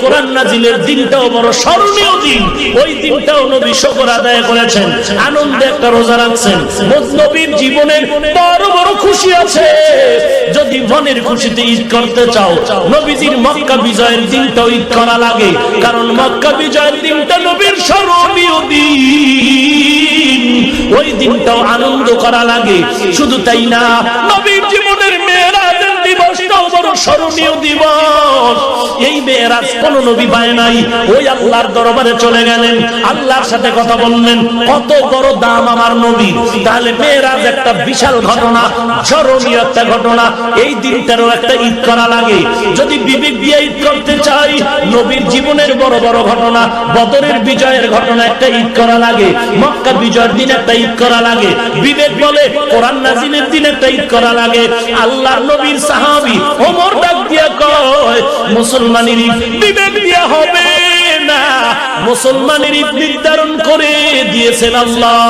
কোরআন নাজিলের দিনটাও বড় স্মরণীয় দিন। ওই দিনটাও নবী শুকর আদায় করেছেন, আনন্দে একটা রোজা রাখছেন। নবীর জীবনের বড় বড় খুশি আছে। যদি মনের খুশিতে ঈদ করতে চাও, নবীজির মক্কা বিজয়ের দিনটাও ঈদ করা লাগে, কারণ মক্কা বিজয়ের দিনটা নবীর স্মরণীয় দিন। ওই দিনটাও আনন্দ করা লাগে। শুধু তাই না, নবীর জীবনের মেরাজের দিবসটাও বড় স্মরণীয় দিবস। এই মেরাজ কোন নবী পায় নাই। ওই আল্লাহর দরবারে চলে গেলেন, আল্লাহর সাথে কথা বললেন, কত বড় দাম আমার নবী। তাহলে মেরাজ একটা বিশাল ঘটনা, স্মরণীয় একটা ঘটনা। এই দিনটারও একটা ঈদ করা লাগে। যদি বিবেক দিয়ে ঈদ করতে চাই, নবীর জীবনের বড় বড় ঘটনা, বদরের বিজয়ের ঘটনা একটা ঈদ করা লাগে, মক্কা বিজয়ের দিন একটা ঈদ করা লাগে। বিবেক বলে কোরআন নাজিলের দিন একটা ঈদ করা লাগে। আল্লাহর নবীর সাহাবী ওমর ডাক দিয়া কয়, মুসলমানের ঈদ বিবেক দিয়া হবে না, মুসলমানের ঈদ নির্ধারণ করে দিয়েছেন আল্লাহ।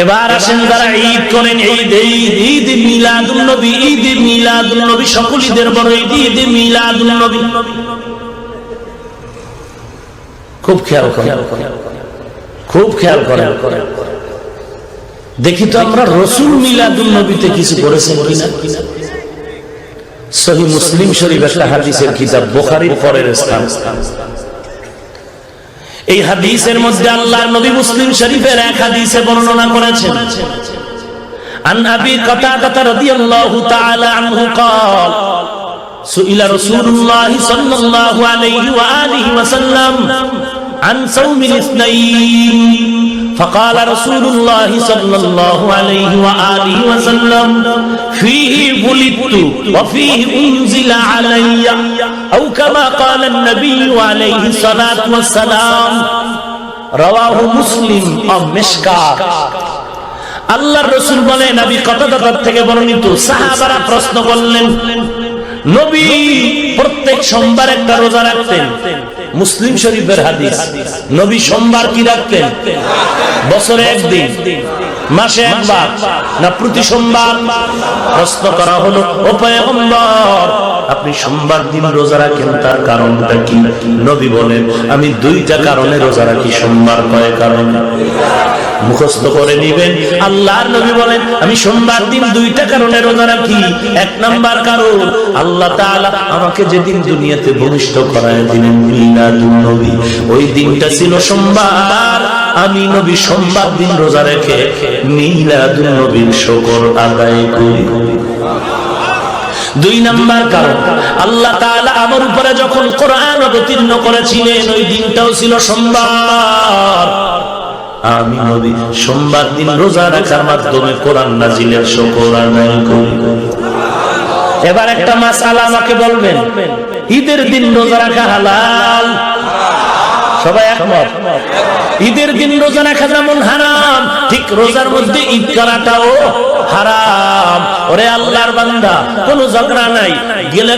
এবার আসেন যারা ঈদ করেন, ঈদ মিলাদুন নবী, ঈদ মিলাদুন নবী সকল ঈদের বড় ঈদ মিলাদুন নবী। খুব খেয়াল করেন, খুব খেয়াল করেন। দেখি তো আমরা রসুল মিলাদুন নবীতে কিছু করেছেন কিনা। সহিহ মুসলিম শরীফ একটা হাদিসের কিতাব, বুখারীর পরের স্থান। এই হাদিসের মধ্যে আল্লাহর নবী মুসলিম শরীফের এক হাদিসে বর্ণনা করেছেন, আন আবি কাতাদা রাদিয়াল্লাহু তাআলা আনহু قال সুইলা রাসূলুল্লাহ সাল্লাল্লাহু আলাইহি ওয়া আলিহি ওয়াসাল্লাম عن صوم الاثنين فقال رسول الله صلى الله عليه وآله وسلم فيه ولدت وفيه أنزل علي أو كما قال النبي عليه الصلاة والسلام رواه مسلم أو مشكاة আল্লাহর রাসূল বলেন, নবী কাতাদা থেকে বর্ণিত, সাহাবারা প্রশ্ন করলেন, নবী প্রত্যেক সোমবার একটা রোজা রাখতেন। মুসলিম শরীফের হাদিস। নবী সোমবার কি রাখতেন? বছরে একদিন, মাসে একবার, না প্রতি সোমবার? প্রশ্ন করা হলো, ও পয়গম্বর, আপনি সোমবার দিন রোজা রাখেন, তার কারণটা কি? নবী বলেন, আমি দুইটা কারণে রোজা রাখি। সোমবার কয় কারণ? মুখস্থ করে নিবেন। আল্লাহর নবী বলেন, আমি সোমবার দিন দুইটা কারণে রোজা রাখি। এক নাম্বার কারণ, আল্লাহ তাআলা আমাকে যেদিন দুনিয়াতে ভূমিষ্ঠ করায় দিলেন মিলাদুন নবী, ওই দিনটা ছিল সোমবার। আমি নবী সোমবার দিন রোজা রেখে মিলাদুন নবীর শুকর আদায় করি। দুই নাম্বার কারণ, আল্লাহ তাআলা আমার উপরে যখন কোরআন অবতীর্ণ করেছিলেন, ওই দিনটাও ছিল সোমবার। আমি নবী সোমবার দিন রোজা রাখার মাধ্যমে কোরআন নাজিলের শুকর আদায় করি। এবার একটা মাসআলা আমাকে বলবেন, ঈদের দিন রোজা রাখা হালাল? সবাই একমত? ঈদের দিন রোজা রাখা যেমন হারাম, ঠিক রোজার মধ্যে ঈদ করাটাও হারাম। ওরে আল্লাহর বান্দা, কোনো ঝগড়া নাই, গেলে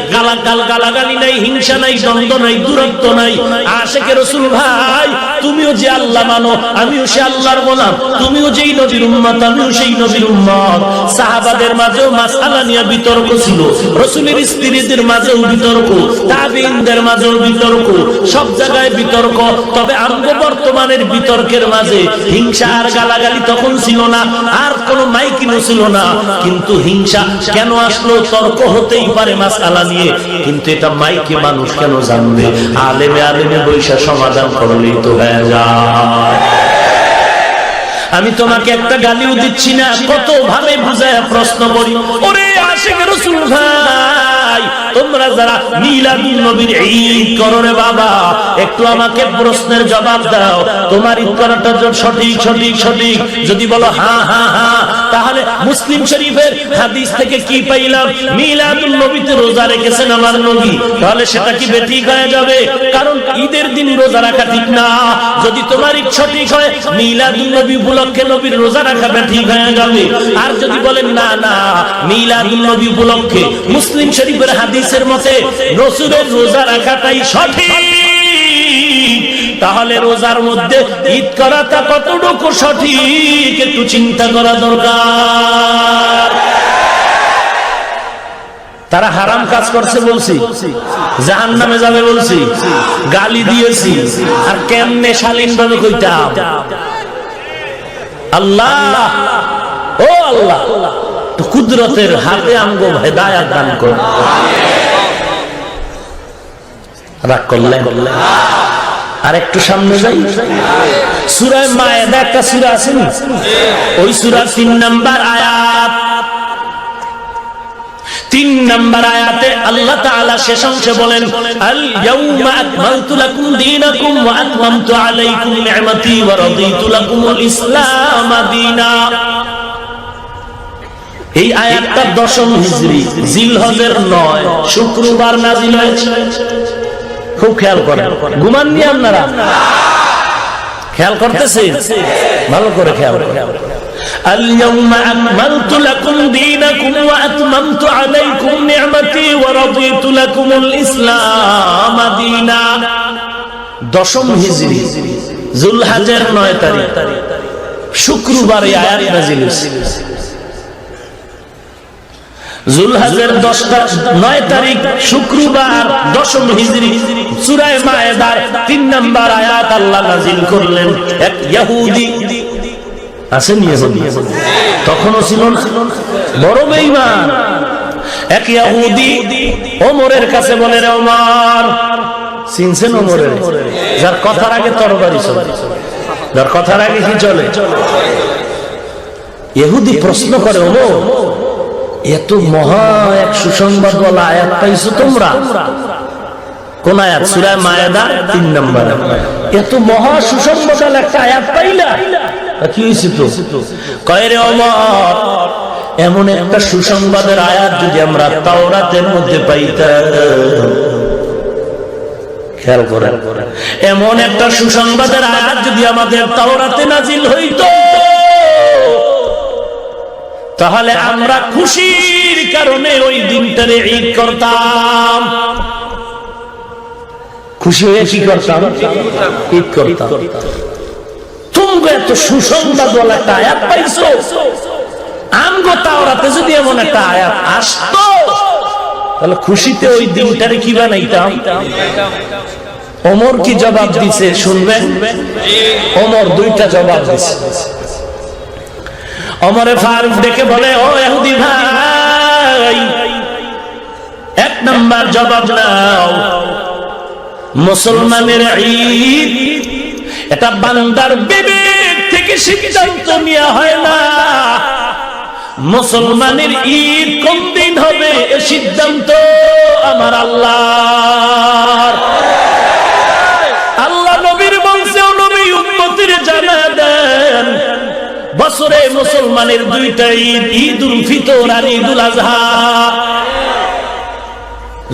গালাগালি নাই, হিংসা নাই, দ্বন্দ্ব নাই, দূরত্ব নাই। আশিকে রাসূল ভাই, তুমিও যে আল্লাহ মানো, আমিও সে আল্লাহর গোলাম। তুমিও যেই নবীর উম্মত, আমিও সেই নবীর উম্মত। সাহাবাদের মাঝেও মাসআলা নিয়ে বিতর্ক ছিল, রাসূলের স্ত্রীদের মাঝেও বিতর্ক, তাবেঈনদের মাঝেও বিতর্ক, সব জায়গায় বিতর্ক। তবে আমরা বর্তমানের বিতর্কের মাঝে হিংসা আর গালাগালি তখন ছিল না, আর কোনো মাইকিনও ছিল না। কিন্তু হিংসা কেন আসলো? তর্ক হতেই পারে মাসআলা নিয়ে, কিন্তু এটা মাইকে মানুষ কেন জানবে? আলেমে বৈশা সমাধান করলেই তো হয়ে যায়। আমি তোমাকে একটা গালিও দিচ্ছি না, কত ভাবে বুঝায় প্রশ্ন করি। ওরে আশিকে রাসূল ভাই, তোমরা যারা মিলাদুন নবীর ঈদ করো রে বাবা, একটু আমাকে প্রশ্নের জবাব দাও। তোমার ঈদ করাটা সঠিক সঠিক সঠিক যদি বলো হ্যাঁ হ্যাঁ হ্যাঁ, তাহলে মুসলিম শরীফের হাদিস থেকে কি পাইলাম? মিলাদুন নবীতে রোজা রেখেছেন আমার নবী, তাহলে সেটা কি বেঠিক হয়ে যাবে? কারণ ঈদের দিন রোজা রাখা ঠিক না। যদি তোমার ঈদ সঠিক হয়, মিলাদুন নবী উপলক্ষে নবীর রোজা রাখা বেঠিক হয়ে যাবে। আর যদি বলেন না না, মিলাদুন নবী উপলক্ষে মুসলিম শরীফের হাদিসের মতে রাসূলের রোজা রাখাটাই সঠিক, তাহলে রোজার মধ্যে ঈদ করাটা কতটুকু সঠিক একটু চিন্তা করা দরকার। তারা হারাম কাজ করছে বলছি, জাহান্নামে যাবে বলছি, গালি দিয়েছি, আর কেমনে শালীন ভাবে কইতাম আল্লাহ ও আল্লাহ তো কুদরতের হাতে আমগো হেদায়েত দান করুন। রাগ করলেন? আর একটু সামনে যাই, সূরা মায়েদা একটা সূরা আছে না, ওই সূরার 3 নম্বর আয়াত, 3 নম্বর আয়াতে আল্লাহ তাআলা শেষ অংশে বলেন আল ইয়াউমা আকমালতু লাকুম দীনাকুম ওয়া আতমামতু আলাইকুম নি'মাতি ওয়া রাদিতু লাকুমুল ইসলাম দীনা। এই আয়াতটা 10ম হিজরি জিলহজের 9 শুক্রবার নাযিল হয়েছে। খুব খেয়াল করেন, ঘুমাননি আপনারা? খেয়াল করতেছেন? ভালো করে খেয়াল করেন। اليوم أكملت لكم دينكم وأتممت عليكم نعمتي ورضيت لكم الإسلام دينا। 10ম হিজরি জুলহজের 9 তারিখ শুক্রবার এই আয়াত নাযিল হয়েছে। জুলহজের 9 তারিখ শুক্রবার 10ম হিজরি সূরা মায়েদার 3 নম্বর আয়াত আল্লাহ নাযিল করলেন। এক ইহুদি আসেন, তখনও ছিল বড় বেঈমান, এক ইহুদি ওমরের কাছে বলে, রে ওমর, চিনছেন ওমরের? যার কথার আগে তরবারি চলে, যার কথার আগে কি চলে? ইহুদি প্রশ্ন করে, ওমর, এত মহা এক সুসংবাদওয়ালা আয়াত পাইছো তোমরা? কোন আয়াত? সূরা মায়েদা 3 নম্বর। এত মহা সুসংবাদওয়ালা একটা আয়াত পাইলা? কি হইছে তো? কয়, রে ওমর, এমন একটা সুসংবাদের আয়াত যদি আমরা তাওরাতের মধ্যে পাইতাম, খেয়াল করেন, এমন একটা সুসংবাদের আয়াত যদি আমাদের তাওরাতে নাযিল হইতো, তাহলে আমরা খুশির কারণে ওই দিনটারে ঈদ করতাম। খুশি হয়ে কি করতাম? ঈদ করতাম। তুমি এত সুসংবাদওয়ালা একটা আয়াত পাইছো, আমগো তাওরাতে যদি এমন একটা আয়াত আসতো, তাহলে খুশিতে ওই দিনটারে কি বানাইতাম? ওমর কি জবাব দিছে শুনবেন? ওমর 2টা জবাব দিছে। ওমরে ফারুক ডেকে বলে, ও ইহুদি ভাই, 1 নম্বর জবাব নাও, মুসলমানের ঈদ এটা বান্দার বিবেক থেকে সিদ্ধান্ত নেওয়া হয় না। মুসলমানের ঈদ কোন দিন হবে এ সিদ্ধান্ত আমার আল্লাহর। আল্লাহ নবীর বংশে নবী উম্মতের জানা দেন, বছরে মুসলমানের 2টা ঈদ, ঈদুল ফিতর আর ঈদুল আযহা।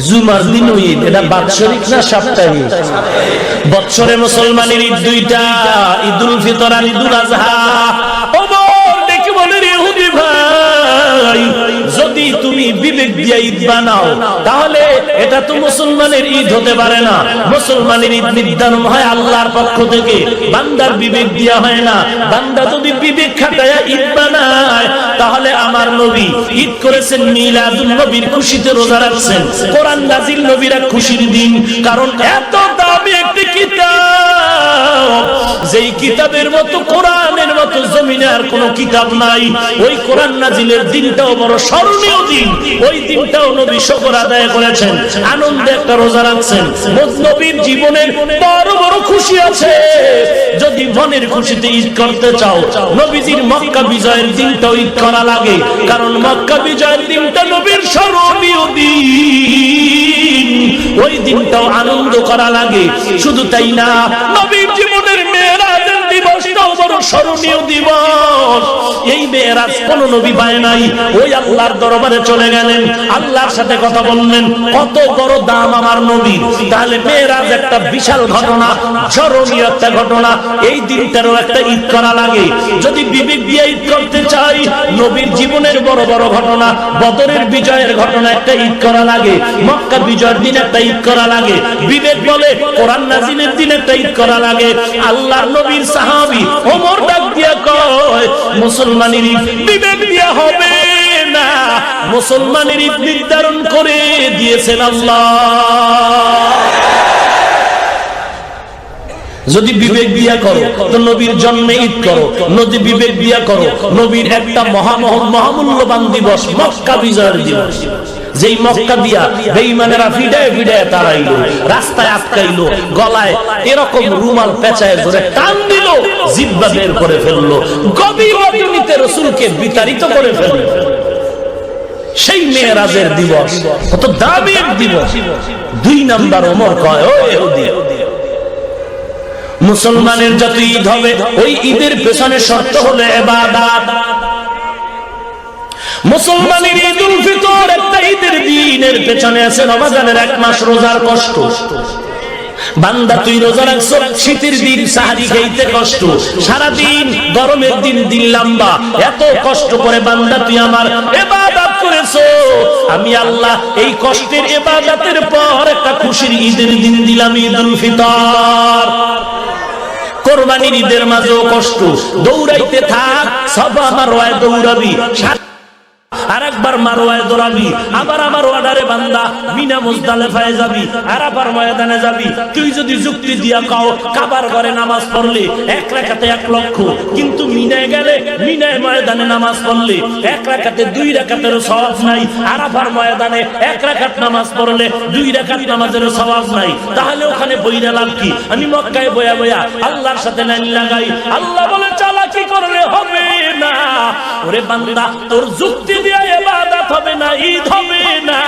জুমার দিন ঈদ, এটা বাৎসরিক না সাপ্তাহিক? বছরে মুসলমানের ঈদ 2টা, ঈদুল ফিতর আর ঈদুল আযহা। ওমর দেখে বলে, রে ইহুদি ভাই, যদি তুমি বিবেক দিয়ে ঈদ বানাও, তাহলে এটা তো মুসলমানের ঈদ হতে পারে না। মুসলমানের ঈদ নির্ধারণ হয় আল্লাহর পক্ষ থেকে, বান্দার বিবেক দিয়া হয় না। বান্দা যদি বিবেক খাটায়া ঈদ বানায়, তাহলে আমার নবী ঈদ করেছেন মিলাদুন নবীর খুশিতে রোজা রাখছেন। কোরআন নাজিল নবীরা খুশির দিন, কারণ এত দামি একটি কিতাব, যেই কিতাবের মতো কোরআনের মতো জমিনে আর কোন কিতাব নাই। ওই কোরআন নাজিলের দিনটাও বড় স্মরণীয় দিন। ওই দিনটাও নবী শুকর আদায় করেছেন, আনন্দে একটা রোজা রাখছেন। নবীর জীবনের বড় বড় খুশি আছে। যদি মনের খুশিতে ঈদ করতে চাও, নবীজির মক্কা বিজয়ের দিনটাও ঈদ করা লাগে, কারণ মক্কা বিজয়ের দিনটা নবীর স্মরণীয় দিন। ওই দিনটাও আনন্দ করা লাগে। শুধু তাই না, নবীর জীবনের মেরাজের দিবসটাও বড় স্মরণীয় দিবস। এই মেরাজ কোন নবী পায় নাই। ওই আল্লাহর দরবারে চলে গেলেন, আল্লাহর সাথে কথা বললেন, কত বড় দাম আমার নবী। তাহলে মেরাজ একটা বিশাল ঘটনা, স্মরণীয় একটা ঘটনা। এই দিনটারও একটা ঈদ করা লাগে। যদি বিবেক দিয়ে ঈদ করতে চাই, নবীর জীবনের বড় বড় ঘটনা, বদরের বিজয়ের ঘটনা একটা ঈদ করা লাগে, মক্কা বিজয়ের দিন একটা ঈদ করা লাগে, বিবেক বলে কোরআন নাযিলের দিন একটা ঈদ করা লাগে। আল্লাহর নবীর সাহাবী ওমর ডাক দিয়া কয়, মুসলমানের ঈদ বিবেক দিয়া হবে না, মুসলমানের ঈদ নির্ধারণ করে দিয়েছেন আল্লাহ। যদি বিবেক দিয়া করো তো নবীর জন্মে ঈদ করো, যদি বিবেক দিয়া করো নবীর একটা মহামূল্যবান দিবস মক্কা বিজয়ের দিবস, যেই মক্কা দিয়া বেঈমানেরা ফিডায় ফিডায় তাড়াইলো, রাস্তায় আটকাইলো, গলায় এরকম রুমাল পেঁচায় ধরে টান দিল, জিহ্বা বের করে ফেললো, গভীর রজনীতে রাসূলকে বিতাড়িত করে ফেললো। সেই মেরাজের দিবস কত দামি এক দিবস। 2 নাম্বার ওমর কয়, ও ইহুদি, মুসলমানের যত ঈদ হবে ওই ঈদের পেছনে শর্ত হলো ইবাদত। মুসলমানের ঈদুল ফিতর একটা ঈদের দিনের পেছনে আছে রমজানের 1 মাস রোজার কষ্ট। বান্দা তুই রোজা রাখছো, শীতের দিন সাহারি খাইতে কষ্ট, সারা দিন গরমের দিন দিন লম্বা, এত কষ্ট করে বান্দা তুই আমার ইবাদত করেছো, আমি আল্লাহ এই কষ্টের ইবাদতের পর একটা খুশির ঈদের দিন দিলাম ঈদুল ফিতর। কোরবানির ঈদের মাঝেও কষ্ট, দৌড়াইতে থাক, সব আমার ওয়ায় দৌড়াবি, আর একবার মারওয়ায় দৌড়াবি, আবার আমার অর্ডারে বান্দা মিনা মুজদালিফায় যাবি, আরাফার ময়দানে যাবি। তুই যদি যুক্তি দিয়া কাও কাবার ঘরে নামাজ পড়লে 1 রাকাতে 1 লক্ষ, কিন্তু মিনায় গেলে মিনায় ময়দানে নামাজ পড়লে 1 রাকাতে 2 রাকাতের সওয়াব নাই, আরাফার ময়দানে 1 রাকাত নামাজ পড়লে 2 রাকাত নামাজের সওয়াব নাই, তাহলে ওখানে বইরা লাভ কি? আমি মক্কায় বয়া বয়া আল্লাহর সাথে লাইন লাগাই। আল্লাহ বলে চালাকি করলে হবে না, ওরে বান্দা তোর যুক্তি দিয়ে ইবাদত হবে না, ঈদ হবে না,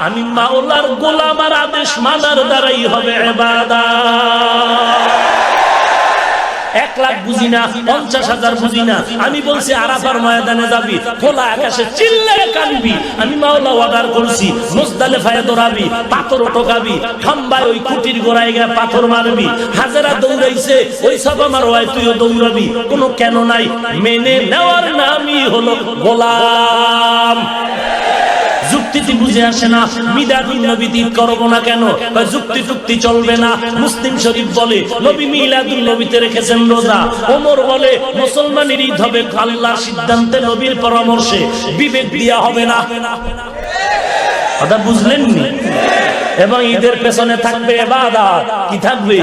আমি মাওলার গোলাম, আর আদেশ মানার দ্বারাই হবে ইবাদত। 1 লাখ বুঝি না, 50,000 বুঝি না, আমি বলছি আরাফার ময়দানে যাবি, খোলা আকাশে চিল্লায় কানবি, আমি মাওলা অর্ডার করছি মুজদালিফায় দৌড়াবি, পাথর ঠকাবি, খাম্বায় ওই খুঁটির গোড়ায় গিয়ে পাথর মারবি, হাজেরা দৌড়াইছে ওই সব আমার ওয়াই তুইও দৌড়াবি, কোনো কেন নাই, মেনে নেওয়ার নামই হলো গোলাম। যুক্তি বুঝে আসে না, মিলাদুন নবী ঈদ করব না কেন? যুক্তি চলবে না। মুসলিম শরীফ বলে নবী মিলাদুন নবীতে রেখেছেন রোজা, ওমর বলে মুসলমানের ঈদ হবে আল্লাহর সিদ্ধান্তে, নবীর পরামর্শে, বিবেক দিয়া হবে না। কথা বুঝলেন নি? এবং ঈদের পেছনে থাকবে ইবাদত। কি থাকবে?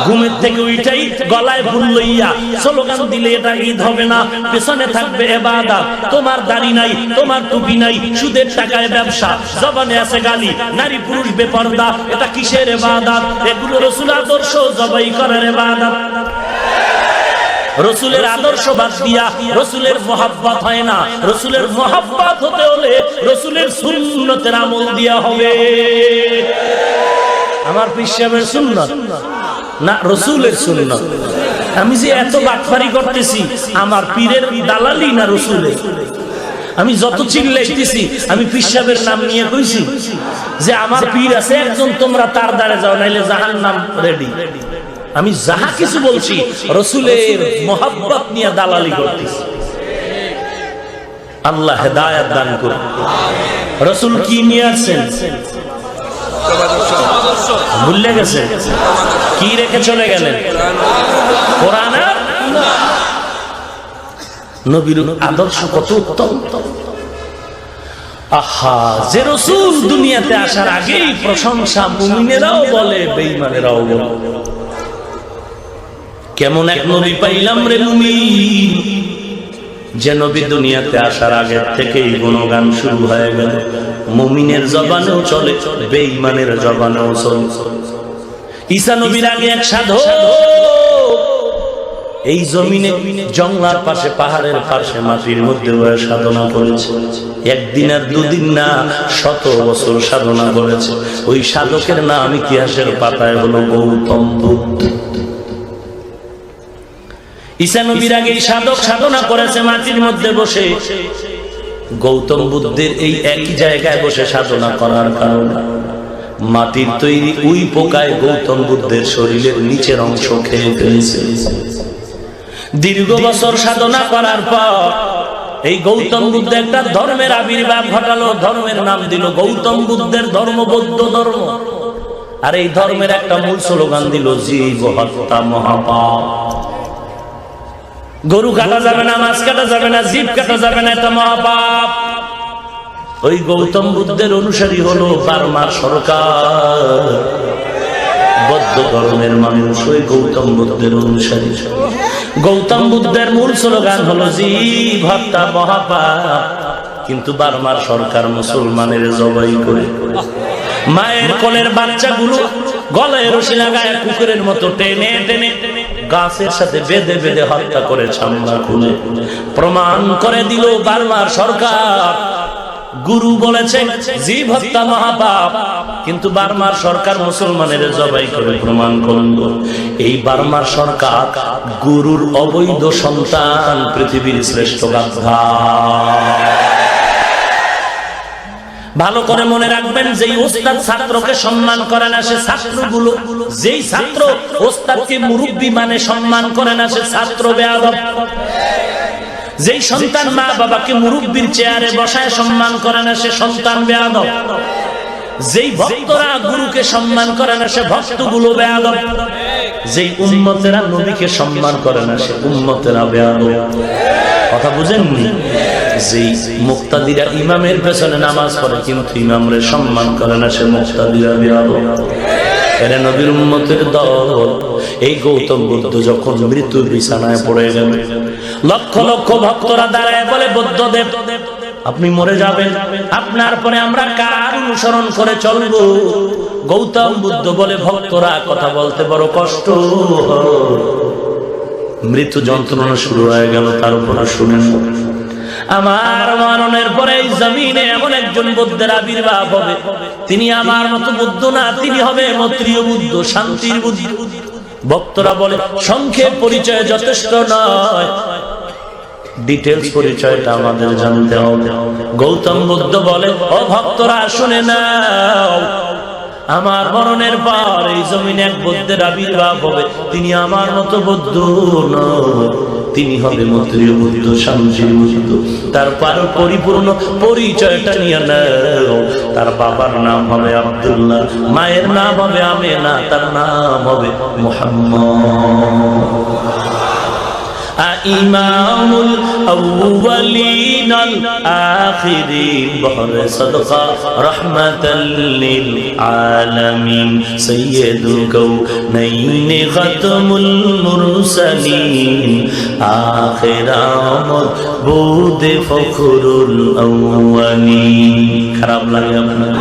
ঘুমের থেকে উঠাই গলায় ফুল লইয়া স্লোগান দিলে এটা ঈদ হবে না, পেছনে থাকবে ইবাদত। তোমার দাড়ি নাই, তোমার টুপি নাই, সুদের টাকায় ব্যবসা, জবানে আছে গালি, নারী পুরুষ বেপরদা, এটা কিসের ইবাদত? এগুলো রাসূল আদর্শ জবাই করার ইবাদত। রসুলের আদর্শ বাদ দিয়া রসুলের মোহাব্বত হয় না। রসুলের মোহাব্বত হতে হলে রসুলের সুন্নতের আমল দিয়া হবে। আমার পীর সাহেবের সুন্নত না রসুলের সুন্নত। আমি যে এত বাটপারি করতেছি, আমার পীরের দালালি না রসুলের? আমি যত চিল্লাইতেছি, আমি পীর সাহেবের নাম নিয়ে কইছি যে আমার পীর আছে একজন, তোমরা তার দ্বারে যাও, নাইলে জাহান্নাম রেডি। আমি যাহা কিছু বলছি রসুলের মোহাব্বত নিয়ে দালালি করতেছি। আল্লাহ হেদায়েত দান করুন। রসুল কি নিয়ে আসছেন? ভুলে গেছেন? কি রেখে চলে গেলেন? কোরআন আর নবীর আদর্শ কত উত্তম। আহা, যে রসুল দুনিয়াতে আসার আগেই প্রশংসা মুমিনেরাও বলে, বেঈমানেরাও বলে। কেমন এক নবী পাইলাম রে মুমিন, যে নবী দুনিয়াতে আসার আগে থেকেই গুণগান শুরু হয়ে গেল। মুমিনের জবানেও চলে, বেঈমানের জবানেও চলে। ঈসা নবীর আগে এক সাধক এই জমিনে জঙ্গলার পাশে, পাহাড়ের পাশে, মাটির মধ্যে বসে সাধনা করেছে। একদিন আর দুদিন না, 100 বছর সাধনা করেছে। ওই সাধকের নাম ইতিহাসের পাতায় হলো গৌতম বুদ্ধ। ঈসা নবীর আগে সাধক সাধনা করেছে মাটির মধ্যে বসে। গৌতম বুদ্ধের এই একই জায়গায় বসে সাধনা করার কারণে মাটির তৈরি উই পোকায় গৌতম বুদ্ধের শরীরের নিচের অংশ খেয়ে ফেলেছে। দীর্ঘ বছর সাধনা করার পর এই গৌতম বুদ্ধ একটা ধর্মের আবির্ভাব ঘটালো, ধর্মের নাম দিল গৌতম বুদ্ধের ধর্ম, বৌদ্ধ ধর্ম। আর এই ধর্মের একটা মূল স্লোগান দিল জীব হত্যা মহাপাপ। গরু কাটা যাবে না, মাছ কাটা যাবে না, জীব কাটা যাবে না, এটা মহাপাপ। ওই গৌতম বুদ্ধের অনুসারী হলো বার্মার সরকার। বৌদ্ধ ধর্মের মানুষ ওই গৌতম বুদ্ধের অনুসারী। গৌতম বুদ্ধের মূল স্লোগান হলো জীব হত্যা মহাপাপ, কিন্তু বার্মার সরকার মুসলমানের জবাই করে মায়ের কোলের বাচ্চাগুলো গলায় রশি লাগায় কুকুরের মতো টেনে টেনে গাছের সাথে বেঁধে বেঁধে হত্যা করে চামড়া খুলে প্রমাণ করে দিল বার্মার সরকার। গুরু বলেছে জীব হত্যা মহাপাপ, কিন্তু বার্মার সরকার মুসলমানের জবাই করে প্রমাণ করল। এই বার্মার সরকার গুরুর অবৈধ সন্তান, পৃথিবীর শ্রেষ্ঠ গাধা। ভালো করে মনে রাখবেন, যেই ওস্তাদ ছাত্রকে সম্মান করে না সে ছাত্রগুলো, যেই ছাত্র ওস্তাদকে মুরব্বি মানে সম্মান করে না সে ছাত্র বেয়াদব। যেই সন্তান মা বাবাকে মুরব্বির চেয়ারে বসায় সম্মান করে না সে সন্তান বেয়াদব। যেই ভক্তরা গুরুকে সম্মান করে না সে ভক্তগুলো বেয়াদব। যেই উম্মতেরা নবীকে সম্মান করে না সে উম্মতেরা বেয়াদব। কথা বুঝেননি? যেই মুক্তাদিরা ইমামের পেছনে নামাজ পড়ে কিন্তু ইমামরে সম্মান করে না সে মুক্তাদিরা বেয়াদব। এরা নবীর উম্মতের দল। এই গৌতম বুদ্ধ যখন মৃত্যুর বিছানায় পড়ে গেল, লক্ষ লক্ষ ভক্তরা দাঁড়ায় বলে বুদ্ধদেব আপনি মরে যাবেন, আপনার পরে আমরা কার অনুসরণ করে চলবো? গৌতম বুদ্ধ বলে ভক্তরা কথা বলতে বড় কষ্ট, মৃত্যু যন্ত্রণা শুরু হয়ে গেল, তার উপরে শুনেন আমার মরণের পরে এই জমিনে এমন একজন বুদ্ধের আবির্ভাব হবে, তিনি আমার মতো বুদ্ধ না, তিনি হবে মৈত্রীয় বুদ্ধ, শান্তির বুদ্ধ। ভক্তরা বলে সংক্ষেপ পরিচয় যথেষ্ট নয়, ডিটেইলস পরিচয়টা আমাদের জানতে হবে। গৌতম বুদ্ধ বলে ও ভক্তরা শুনে নাও, আমার মরণের পর এই জমিনে এক বুদ্ধের আবির্ভাব হবে, তিনি আমার মতো বুদ্ধ নয়, তিনি হবে মৈত্রীয় বুদ্ধ, শান্তির বুদ্ধ। তারপর পরিপূর্ণ পরিচয়টা নিয়ে নাও। তার বাবার নাম হবে আব্দুল্লাহ, মায়ের নাম হবে আমেনা, তার নাম হবে মুহাম্মদ। ইমামুল আউয়ালিন আল আখিরিন বহরে সাদকা রাহমাতাল লিল আলামিন সাইয়্যিদুল কাউনাইন খাতামুল মুরসালিন আখিরামত বুদে ফখরুল আউয়ালিন। খারাপ লাগে আপনার?